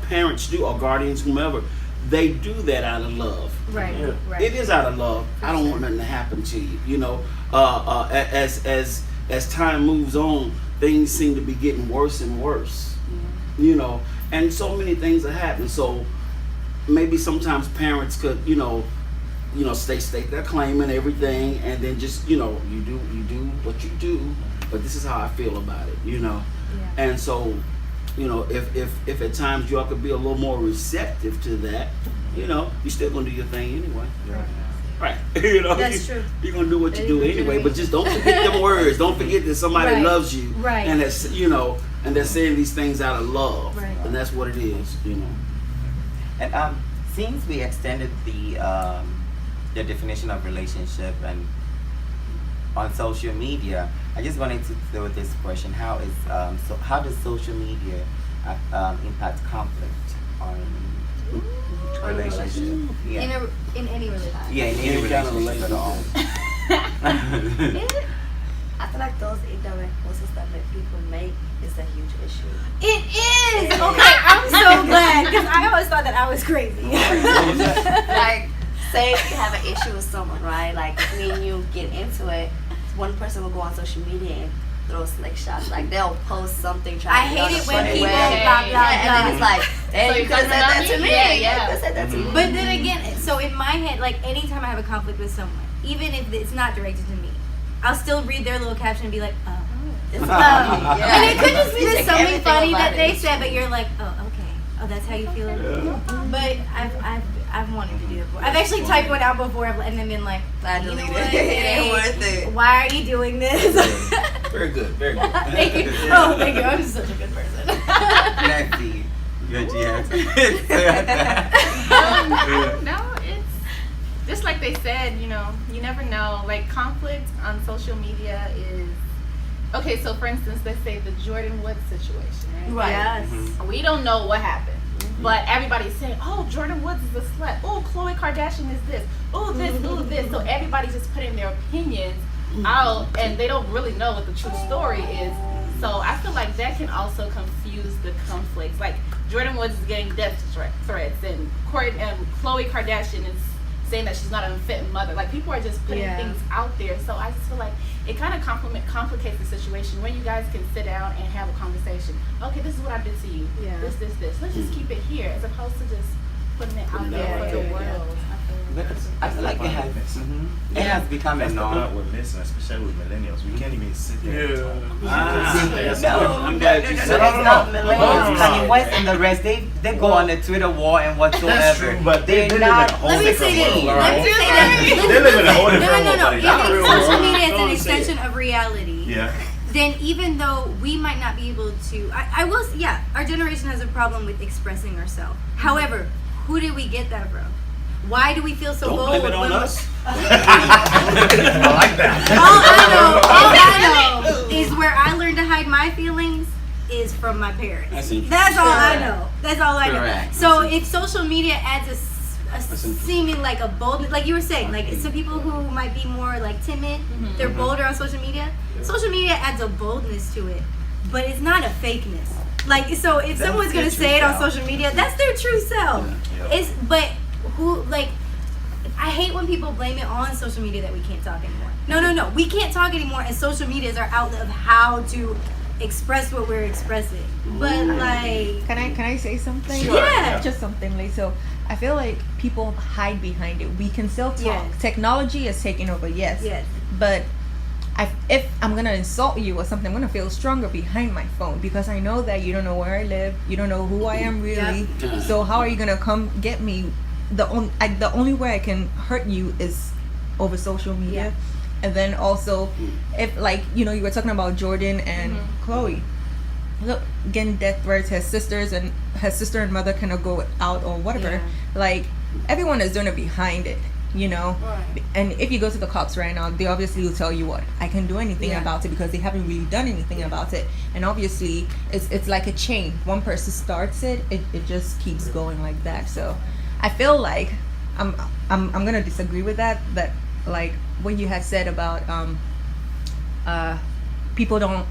parents do, or guardians, whomever, they do that out of love. Right. Yeah. Right. It is out of love. I don't want nothing to happen to you. You know, as time moves on, things seem to be getting worse and worse. You know, and so many things are happening. So maybe sometimes parents could, you know, state their claim and everything, and then just, you know, you do what you do, but this is how I feel about it. You know, and so, you know, if at times y'all could be a little more receptive to that, you know, you're still gonna do your thing anyway. Right. You know, That's true. You're gonna do what you do anyway, but just don't forget them words. Don't forget that somebody Right. loves you, Right. and that's, you know, and they're saying these things out of love, Right. and that's what it is, you know. And since we extended the definition of relationship and on social media, I just wanted to throw this question: how does social media impact conflict on relationship? Yeah. In any relationship. Yeah, in any relationship at all. I feel like those indirect posts that people make is a huge issue. It is! Okay, I'm so glad, because I always thought that I was crazy. Like, say if you have an issue with someone, right? Like, if me and you get into it, one person will go on social media and throw slick shots. Like they'll post something I trying to be on hate a it when funny people way. blah blah Yeah, and then blah. it's like, hey, So you you're could have said talking that to about me. me? Yeah, You yeah. could have said that to me. But then again, so in my head, like anytime I have a conflict with someone, even if it's not directed to me, I'll still read their little caption and be like, oh. It's Yeah. And it could just be You just take something everything funny about that they it. said, but you're like, oh, okay. Oh, that's how you feel. But I've wanted to do that before. I've actually typed one out before and then been like, I you know deleted what? it. It ain't worth it. Why are you doing this? Very good, very good. Thank you. Oh, thank you. I'm just such a good person. Let's see. Your No, it's just like they said, you know, you never know. Like conflict on social media is okay. So for instance, let's say the Jordan Woods situation, right? Right. Yes. We don't know what happened, but everybody's saying, "Oh, Jordan Woods is a slut. Oh, Khloe Kardashian is this. Oh, this. Oh, this." So everybody's just putting their opinions out, and they don't really know what the true story is. So I feel like that can also confuse the conflicts. Like Jordan Woods is getting death threats, and Khloe Kardashian is saying that she's not an unfit mother. Like people are just putting Yeah. things out there. So I just feel like it kind of complicates the situation when you guys can sit down and have a conversation. Okay, this is what I did to you. Yeah. This. Let's just keep it here as opposed to just putting it out there for the world. I feel like it has, it has become a That's the norm. part with listeners, especially with millennials. We can't even sit there. Yeah. It's not millennials. Kanye West and the rest, they go on the Twitter war and whatsoever. That's true, but they live in not. a whole Let me different say this. world. Let me say that. They live in a whole different world, No. buddy. Not a real If social world. media is Go an on and say it. extension of reality, Yeah. then even though we might not be able to, I will, yeah, our generation has a problem with expressing ourselves. However, who did we get that from? Why do we feel so Don't bold? blame it on when we're- us. I like that. All I know is where I learned to hide my feelings is from my parents. That's interesting. That's all I know. That's all I know. Correct. So if social media adds a interesting. seeming like a boldness, like you were saying, like some people who might be more like timid, they're bolder on social media. Social media adds a boldness to it, but it's not a fakeness. Like so, if That's someone's their gonna true say it on self. social media, that's their true self. Yeah. It's but who like. I hate when people blame it on social media that we can't talk anymore. No. We can't talk anymore, and social media is our outlet of how to express what we're expressing. But like, Can I say something? Sure. Yeah. Just something like so. I feel like people hide behind it. We can still talk. Yes. Technology is taking over, yes. yes, But if I'm gonna insult you or something, I'm gonna feel stronger behind my phone because I know that you don't know where I live, you don't know who I am really. Yep. So how are you gonna come get me? The only way I can hurt you is over social media. Yeah. And then also, if like you were talking about Jordan and Khloe, look, getting death threats. Her sister and mother cannot go out or whatever. Yeah. Like everyone is doing it behind it, Right. And if you go to the cops right now, they obviously will tell you what I can do anything Yeah. about it because they haven't really done anything about it. And obviously, it's like a chain. One person starts it, it just keeps going like that. So I feel like I'm gonna disagree with that like what you had said about people don't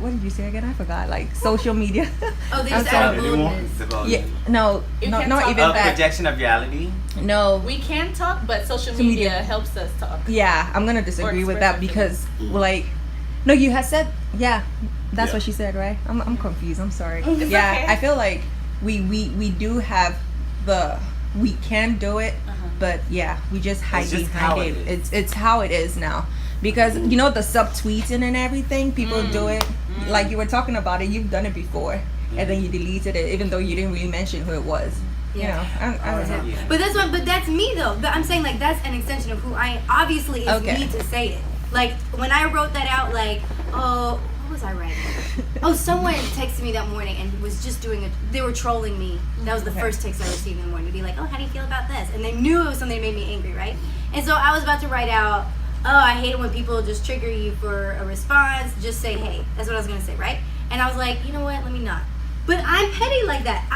what did you say again? I forgot. Like social media. oh, they I'm just add a sorry. boldness. Yeah, no, You not can't talk even A that. projection of reality. No, We can talk, but social Social media. media helps us talk. yeah, I'm gonna disagree with that express because like, no, you had said that's Yeah. what she said, right? I'm confused. I'm sorry. It's yeah, okay. I feel like we do have we can do it, but yeah, we just hide It's just how behind it it. It's how it is now because the subtweeting and everything, people do it. Like you were talking about it, you've done it before, and then you deleted it, even though you didn't really mention who it was. Yeah. I don't know. Yeah. But that's me though. But I'm saying like that's an extension of who I obviously is Okay. me to say it. Like when I wrote that out, like what was I writing? Someone texted me that morning and was just they were trolling me. That was the first text I received in the morning to be like, how do you feel about this? And they knew it was something that made me angry, right? And so I was about to write out, I hate it when people just trigger you for a response. Just say, hey. That's what I was gonna say, right? And I was like, you know what? Let me not. But I'm petty like that.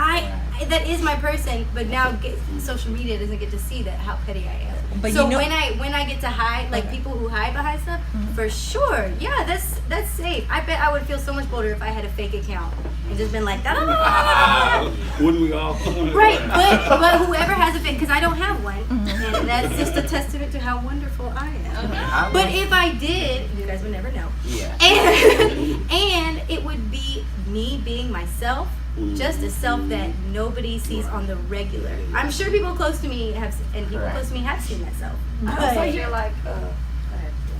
That is my person. But now social media doesn't get to see how petty I am. But so you know- when I get to hide, like people who hide behind stuff, for sure, yeah, that's safe. I bet I would feel so much bolder if I had a fake account and just been like, da-da-da-da-da-da. Wouldn't we all? Right, but whoever has a fake, because I don't have one, and And that's just a testament to how wonderful I am. But if I did, you guys would never know. Yeah. And it would be me being myself, just a self that nobody sees on the regular. I'm sure people close to me have, and people close to me have seen that self. So you're like,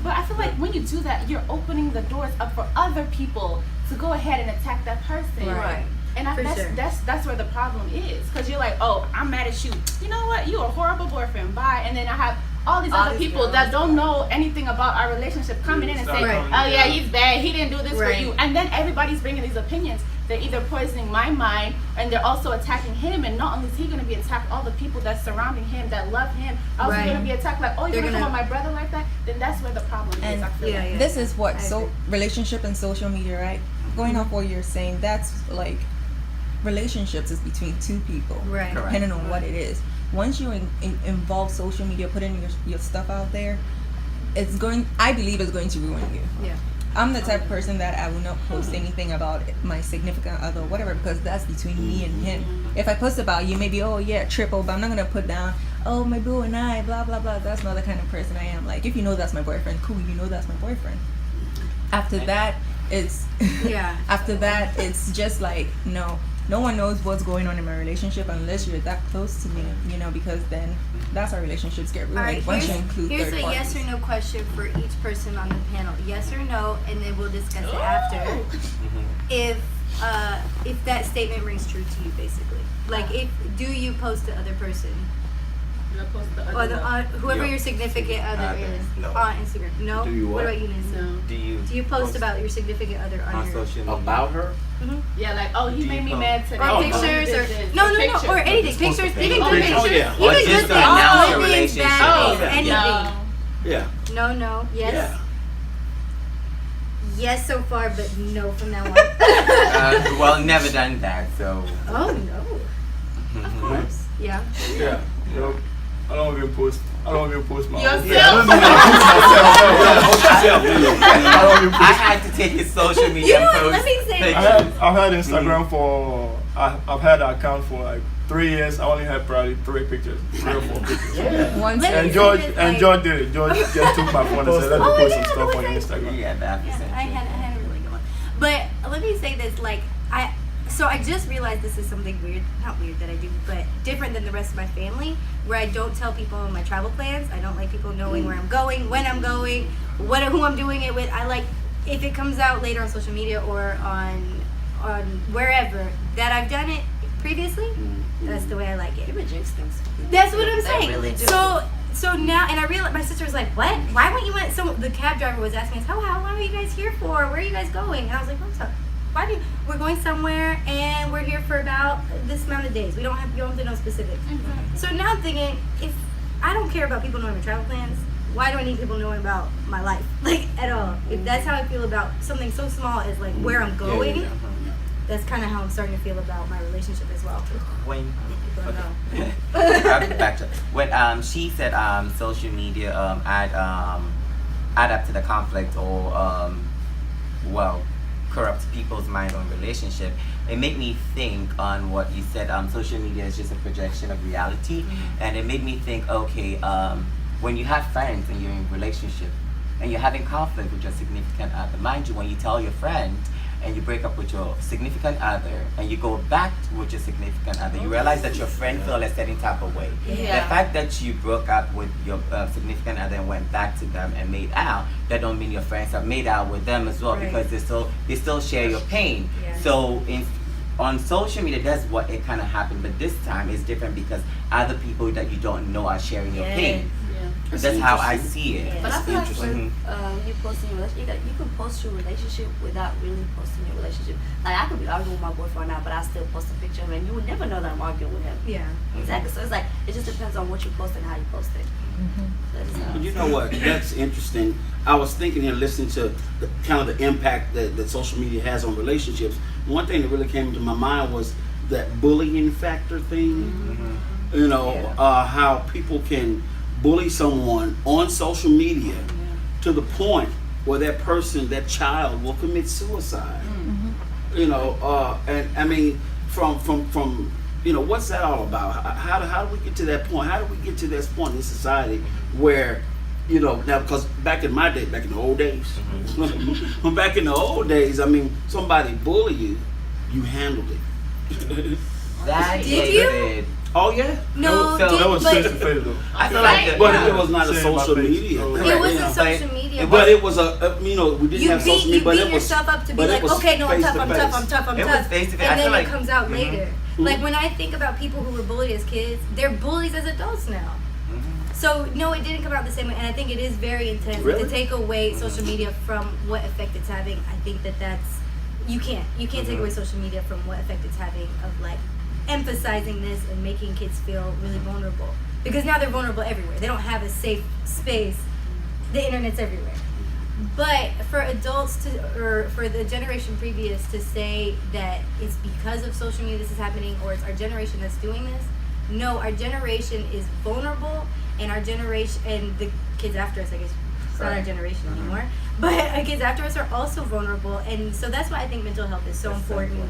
But I feel like when you do that, you're opening the doors up for other people to go ahead and attack that person. Right. And For that's, sure. that's where the problem is. Because you're like, oh, I'm mad at you. You know what? You're a horrible boyfriend. Bye. And then I have all these other people that don't know anything about our relationship coming in and say, oh yeah, he's bad. He didn't do this for you. And then everybody's bringing these opinions. They're either poisoning my mind, and they're also attacking him. And not only is he going to be attacked, all the people that's surrounding him, that love him, are also going to be attacked. Like, oh, you're going to come on my brother like that? Then that's where the problem is. And I feel like. this is what relationship and social media, right? Going off what you're saying, that's like relationships is between two people, Right. depending on what it is. Once you involve social media, putting your stuff out there, I believe it's going to ruin you. Yeah. I'm the type of person that I will not post anything about my significant other or whatever, because that's between me and him. If I post about you, maybe, oh yeah, triple, but I'm not gonna put down, oh, my boo and I, blah blah blah. That's not the kind of person I am. Like, if you know that's my boyfriend, cool, you know that's my boyfriend. After that, it's after that, it's just like, no one knows what's going on in my relationship unless you're that close to me, because then that's how relationships get ruined. All right, once you include here's third a parties. yes or no question for each person on the panel. Yes or no, and then we'll discuss it after. If that statement rings true to you, basically, like, do you post the other person? Or whoever your significant other is on Instagram? No. Do you what what? about you, Nancy? No. Do you post about your significant other on your social media? About her? Yeah, like, oh, he made me mad today. or pictures or no, or anything. Pictures. You can do pictures. Oh, yeah. You Or can just just to announce your good things, relationship. bad things, Oh, anything. Yeah. No, yes. Yeah. Yes so far, but no from now on. Well, never done that, so. Oh no. Of course. Yeah. Yeah. I don't even post my Yourself? I had to take his social media and post let me say pictures. I've had Instagram I've had an account for like 3 years. I only had probably 3 pictures, 3 or 4 pictures. Once Let me And say George this, and like- George did it. George just took my phone and said, "Let me post some stuff on your okay. Instagram." Yeah, that Yeah, percent. I had a really good one. But let me say this, like, I just realized this is something weird, not weird that I do, but different than the rest of my family, where I don't tell people my travel plans. I don't like people knowing where I'm going, when I'm going, who I'm doing it with. I like, if it comes out later on social media or on wherever that I've done it previously, that's the way I like it. People jinx things. That's what I'm saying. really do. So now, and I realized my sister was like, "What? Why wouldn't you want?" So the cab driver was asking us, "How long are you guys here for? Where are you guys going?" And I was like, "What's up? We're going somewhere, and we're here for about this amount of days. You don't have to know specifics." So now I'm thinking, if I don't care about people knowing my travel plans, why do I need people knowing about my life, like, at all? If that's how I feel about something so small as like where I'm going, that's kind of how I'm starting to feel about my relationship as well. When People know. back to when she said social media add up to the conflict or corrupt people's mind on relationship, it made me think on what you said. Social media is just a projection of reality, and it made me think, okay, when you have friends and you're in a relationship and you're having conflict with your significant other, mind you, when you tell your friend and you break up with your significant other and you go back with your significant other, you realize that your friend felt a certain type of way. Yeah. The fact that you broke up with your significant other and went back to them and made out, that don't mean your friends have made out with them as well, because they still share your pain. So on social media, that's what it kind of happened, but this time it's different because other people that you don't know are sharing your pain. That's how I see it. But I feel like interesting. when you posting your relationship, you can post your relationship without really posting your relationship. Like, I could be arguing with my boyfriend now, but I still post a picture of him, and you would never know that I'm arguing with him. Yeah. Exactly. So it's like, it just depends on what you post and how you post it. But you know what? That's interesting. I was thinking here, listening to the impact that social media has on relationships. One thing that really came into my mind was that bullying factor thing. You know, how people can bully someone on social media to the point where that child will commit suicide. You know, and I mean, from what's that all about? How do we get to that point? How do we get to this point in society where, now because back in my day, back in the old days, back in the old days, I mean, somebody bully you, you handled it. That Did you? did. Oh yeah. No, So- That was but face to face though. I feel like But it was not a Saying my social face. media. Oh. thing, it wasn't you know. social media. But it was we didn't You have social beat media, but it was yourself up to be but it like, was okay, no, I'm tough, I'm face-to-face. tough, I'm tough, I'm It was tough. face-to-face. I And then feel it like- comes out later. Mhm. Like when I think about people who were bullied as kids, they're bullies as adults now. So no, it didn't come out the same way, and I think it is very intense. Really? To take away social media from what effect it's having, I think that's you can't take away social media from what effect it's having of like emphasizing this and making kids feel really vulnerable, because now they're vulnerable everywhere. They don't have a safe space. The internet's everywhere. But for adults or for the generation previous to say that it's because of social media this is happening, or it's our generation that's doing this, no, our generation is vulnerable, and our generation and the kids after us, I guess, it's not our generation anymore, but our kids after us are also vulnerable, and so that's why I think mental health is so important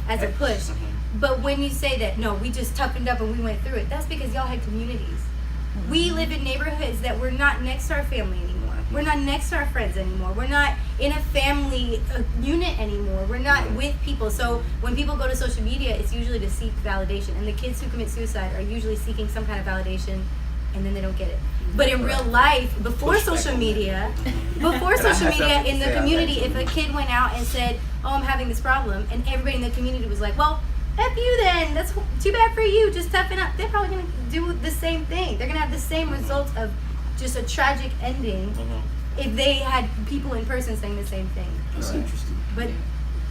as a push. But when you say that, no, we just toughened up and we went through it, that's because y'all had communities. We live in neighborhoods that we're not next to our family anymore. We're not next to our friends anymore. We're not in a family unit anymore. We're not with people. So when people go to social media, it's usually to seek validation. And the kids who commit suicide are usually seeking some kind of validation, and then they don't get it. But in real life, before social media, in the community, if a kid went out and said, oh, I'm having this problem, and everybody in the community was like, well, F you then, that's too bad for you, just toughen up, they're probably going to do the same thing. They're going to have the same results of just a tragic ending if they had people in person saying the same thing. That's interesting. But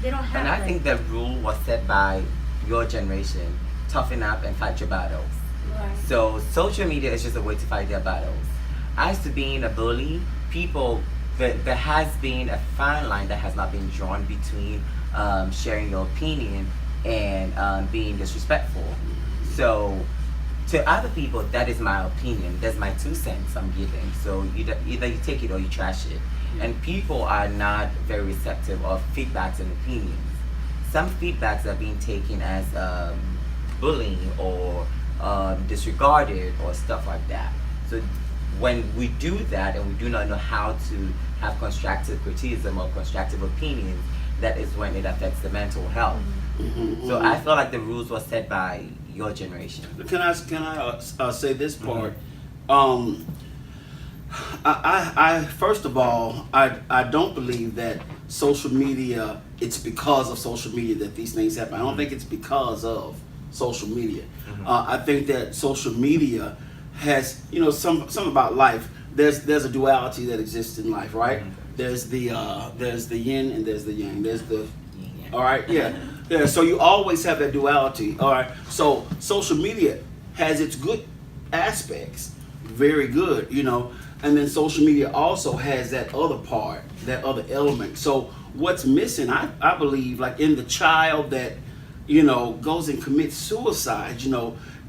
they don't have And I that. think the rule was set by your generation: toughen up and fight your battles. So social media is just a way to fight their battles. As to being a bully, there has been a fine line that has not been drawn between sharing your opinion and being disrespectful. So to other people, that is my opinion. That's my 2 cents I'm giving. So either you take it or you trash it. And people are not very receptive of feedbacks and opinions. Some feedbacks are being taken as bullying or disregarded or stuff like that. So when we do that and we do not know how to have constructive criticism or constructive opinions, that is when it affects the mental health. So I feel like the rules were set by your generation. Can I say this part? I first of all, I don't believe that social media, it's because of social media that these things happen. I don't think it's because of social media. I think that social media has, some about life. There's a duality that exists in life, right? There's the yin and there's the yang. There's the all right, yeah. So you always have that duality. All right. So social media has its good aspects, very good, and then social media also has that other part, that other element. So what's missing, I believe, like in the child that goes and commits suicide,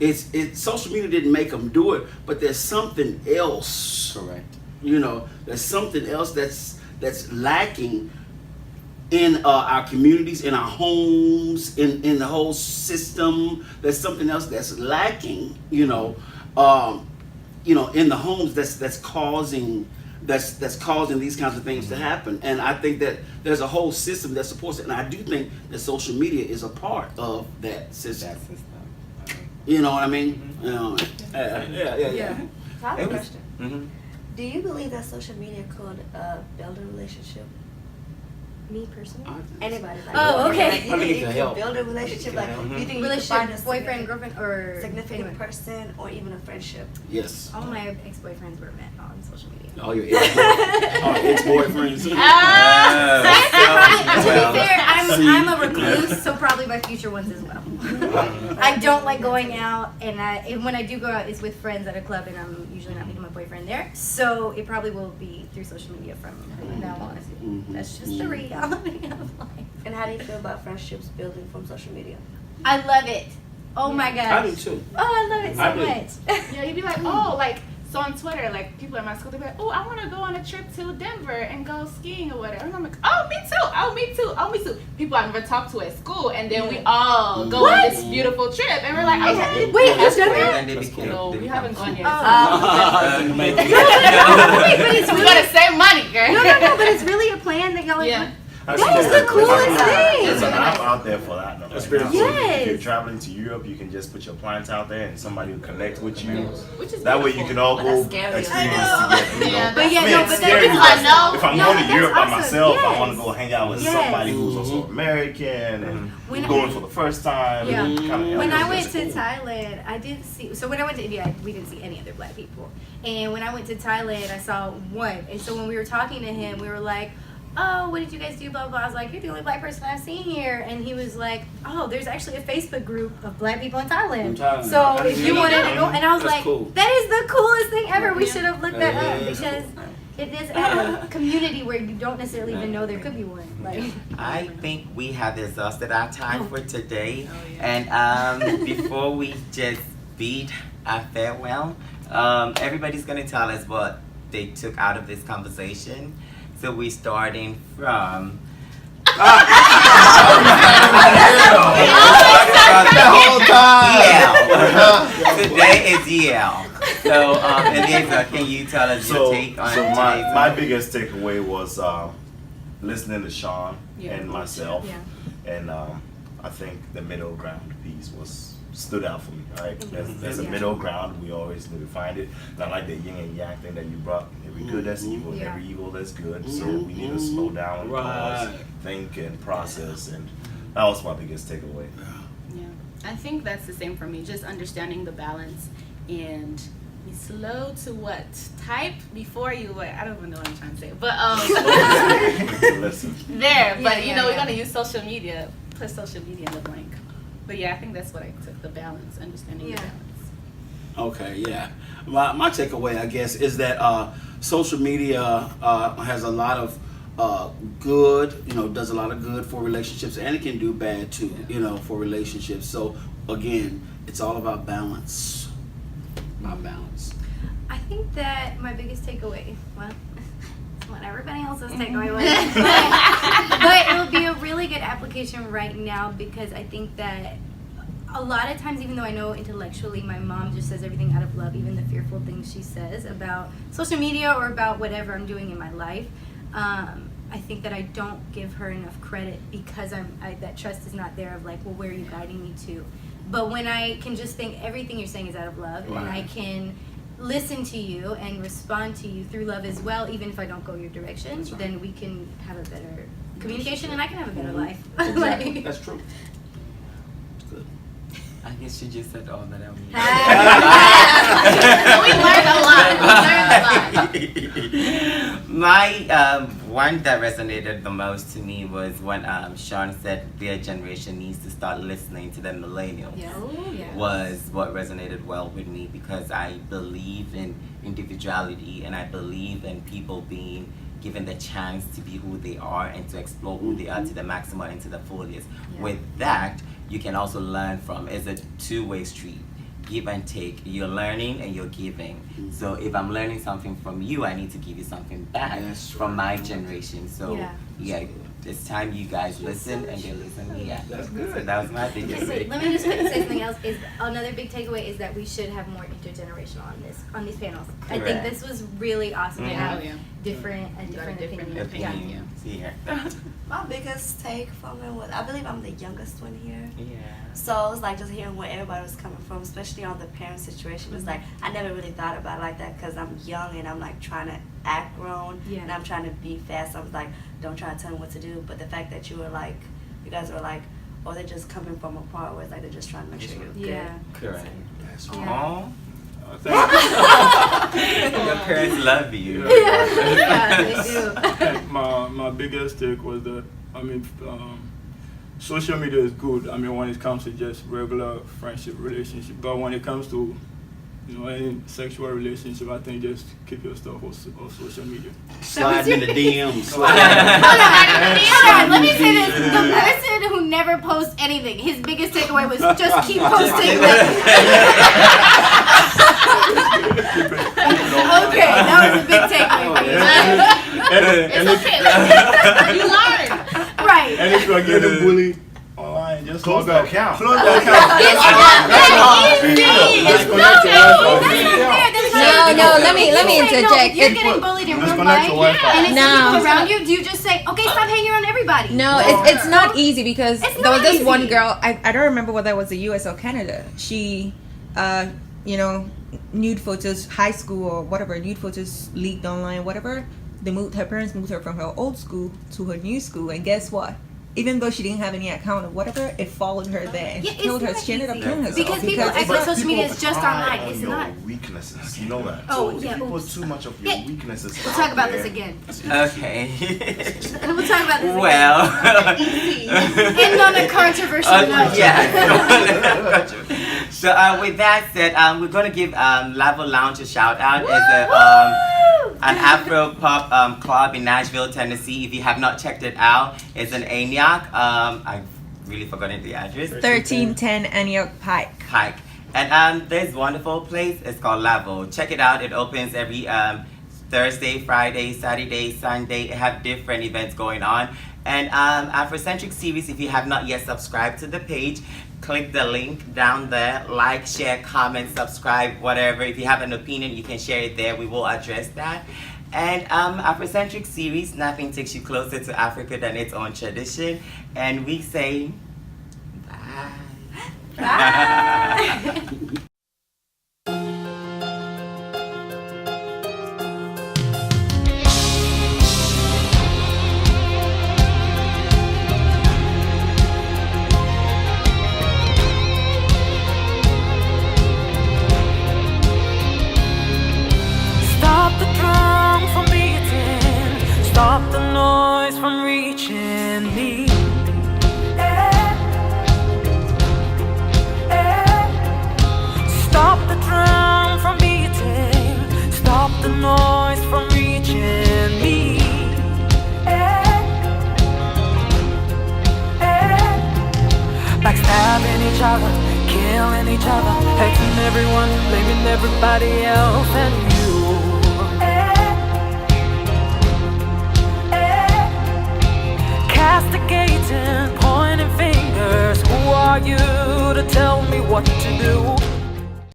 it's social media didn't make them do it, but there's something else. Correct. There's something else that's lacking in our communities, in our homes, in the whole system. There's something else that's lacking, in the homes that's causing these kinds of things to happen. And I think that there's a whole system that supports it. And I do think that social media is a part of that system. You know what I mean? Yeah. So I have a question. Mm-hmm. Do you believe that social media could build a relationship? Me personally? Anybody? Like, Oh, okay. Like, you I mean, think it you can can help. build a relationship? Like, do you think you can find a Relationship, boyfriend, girlfriend, or significant anyway. person, or even a friendship? Yes. All my ex-boyfriends were met on social media. Oh, your ex-boyfriends. To be fair, I'm a recluse, so probably my future ones as well. I don't like going out, and when I do go out, it's with friends at a club, and I'm usually not meeting my boyfriend there. So it probably will be through social media from now on. That's just the reality of life. And how do you feel about friendships building from social media? I love it. Oh my gosh. I do too. Oh, I love it so I do. much. Yeah, you'd be like, oh, like So on Twitter, like people at my school, they're like, "Oh, I want to go on a trip to Denver and go skiing or whatever." And I'm like, "Oh, me too. Oh, me too. Oh, me too." People I've never talked to at school, and then we all go on this beautiful trip, and we're like, "Okay, Wait, you've done And that? they became- no, they we become haven't gone cheap. yet." Wait, but it's We really gotta save money, girl. no, but it's really a plan that y'all. Yeah. That is the coolest thing. There's an app out there for that. That's right very now. cool. So if you're Yes. traveling to Europe, you can just put your plans out there, and somebody will connect with you. Which is That way, you beautiful. can all But go that's scary. experience I together. You Yeah, know? But yeah, I mean, no, it's but scary people because I know. if I'm No, going to that's Europe by awesome. myself, I Yes. want to go hang out with Yes. somebody who's also American and When going for the first time. Yeah. and kinda When I it's went just to cool. Thailand, I did see. So when I went to India, we didn't see any other black people. And when I went to Thailand, I saw one. And so when we were talking to him, we were like, "Oh, what did you guys do?" Blah, blah, blah. I was like, "You're the only black person I've seen here." And he was like, "Oh, there's actually a Facebook group of black people in Thailand. In Thailand. So if you wanted to go," and I was That's like, cool. "That is the coolest thing ever. We Yeah. should have looked that up Yeah. because it is at a community where you don't necessarily even know there could be one." Like, I think we have exhausted our time for today. Oh, yeah. And before we just bid our farewell, everybody's going to tell us what they took out of this conversation. So we're starting from... The whole time. Today is EL. So, Eliezer, can you tell us your So, take on so today's my biggest takeaway was listening to Sean Yeah. and myself, Yeah. and I think the middle ground piece stood out for me. Right, there's a Yeah. middle ground. We always need to find it. And I like the yin and yang thing that you brought. Every good that's evil, Yeah. every evil that's good. So we need to slow down, pause, Right. think, and process. And that was my biggest takeaway. Yeah, I think that's the same for me. Just understanding the balance and be slow to what type before you. What I don't even know what I'm trying to say, but Listen. there. But Yeah, you know, yeah. we're gonna use social media. Put social media in the blank. But yeah, I think that's what I took. The balance, understanding Yeah. the balance. Okay, yeah. My takeaway, I guess, is that social media has a lot of good, does a lot of good for relationships, and it can do bad too, for relationships. So again, it's all about balance. About balance. I think that my biggest takeaway, well, it's what everybody else's takeaway was, but it would be a really good application right now because I think that a lot of times, even though I know intellectually my mom just says everything out of love, even the fearful things she says about social media or about whatever I'm doing in my life, I think that I don't give her enough credit because that trust is not there of like, well, where are you guiding me to? But when I can just think everything you're saying is out of love, and I can listen to you and respond to you through love as well, even if I don't go your direction, then we can have a better communication and I can have a better life. Exactly. Like- That's true. Good. I guess you just said all that I mean. We learned a lot. My one that resonated the most to me was when Sean said their generation needs to start listening to the millennials. Yeah. Was what resonated well with me because I believe in individuality and I believe in people being given the chance to be who they are and to explore who they are to the maximum and to the fullest. Yeah. With that, you can also learn from. It's a two-way street. Give and take. You're learning and you're giving. So if I'm learning something from you, I need to give you something back Yes. from my generation. So Yeah. yeah, it's time you guys listen and they listen. Yeah, That's So good. that was my biggest Okay, wait, thing. let me just quickly say something else. Is another big takeaway is that we should have more intergenerational on these panels. I think Correct. this was really awesome to Mhm. have Oh, yeah. different different opinions. opinion. Yeah. See here. My biggest take from it was, I believe I'm the youngest one here. Yeah. So it's like just hearing where everybody was coming from, especially on the parent situation. It's like I never really thought about it like that because I'm young and I'm like trying to act grown Yeah. and I'm trying to be fast. I was like, don't try to tell me what to do. But the fact that you guys were like, oh, they're just coming from a part where it's like they're just trying to make sure you're good. Yeah. Correct. That's Aww. Thank Your parents love you. Yeah, they do. my biggest take was that social media is good. I mean, when it comes to just regular friendship relationship, but when it comes to any sexual relationship, I think just keep your stuff on social media. Slide in the DMs. Hold on, let me say this. The person who never posts anything, his biggest takeaway was just keep posting. Okay, that was a big takeaway. It's okay. You learn. Right. And if you are getting bullied online, just Close log the out. account. Close the account. It's not that easy. It's not that No, let me interject. You're getting bullied in real Disconnect life, your Wi-Fi. and it's No. people around you. Do you just say, okay, stop hanging around everybody? No, it's not easy because It's there was not this one easy. girl. I don't remember whether it was the U.S. or Canada. She, nude photos, high school or whatever, nude photos leaked online, whatever. Her parents moved her from her old school to her new school, and guess what? Even though she didn't have any account or whatever, it followed her there and Yeah, she killed her. it's She ended up not killing easy. herself. Because people act like social media is just online. It's your not. weaknesses. You know that. Oh, so yeah, if you put oops. too much of your Yeah, weaknesses. We'll talk about out this there, again. Okay. We'll talk about this Well. again. End on a controversial note. Yeah. So with that said, we're gonna give Lavo Lounge a shout out as an Afro pop club in Nashville, Tennessee. If you have not checked it out, it's an Antioch. I've really forgotten the address. 1310 Antioch Pike. Pike. And this wonderful place is called Lavo. Check it out. It opens every Thursday, Friday, Saturday, Sunday. It have different events going on. And Afro-Centric series, if you have not yet subscribed to the page, click the link down there. Like, share, comment, subscribe, whatever. If you have an opinion, you can share it there. We will address that. And Afro-Centric series, nothing takes you closer to Africa than its own tradition. And we say bye. Bye. Stop the drum from beating, stop the noise from reaching me. Stop the drum from beating, stop the noise from reaching me. Backstabbing each other, killing each other, hating everyone, blaming everybody else and me.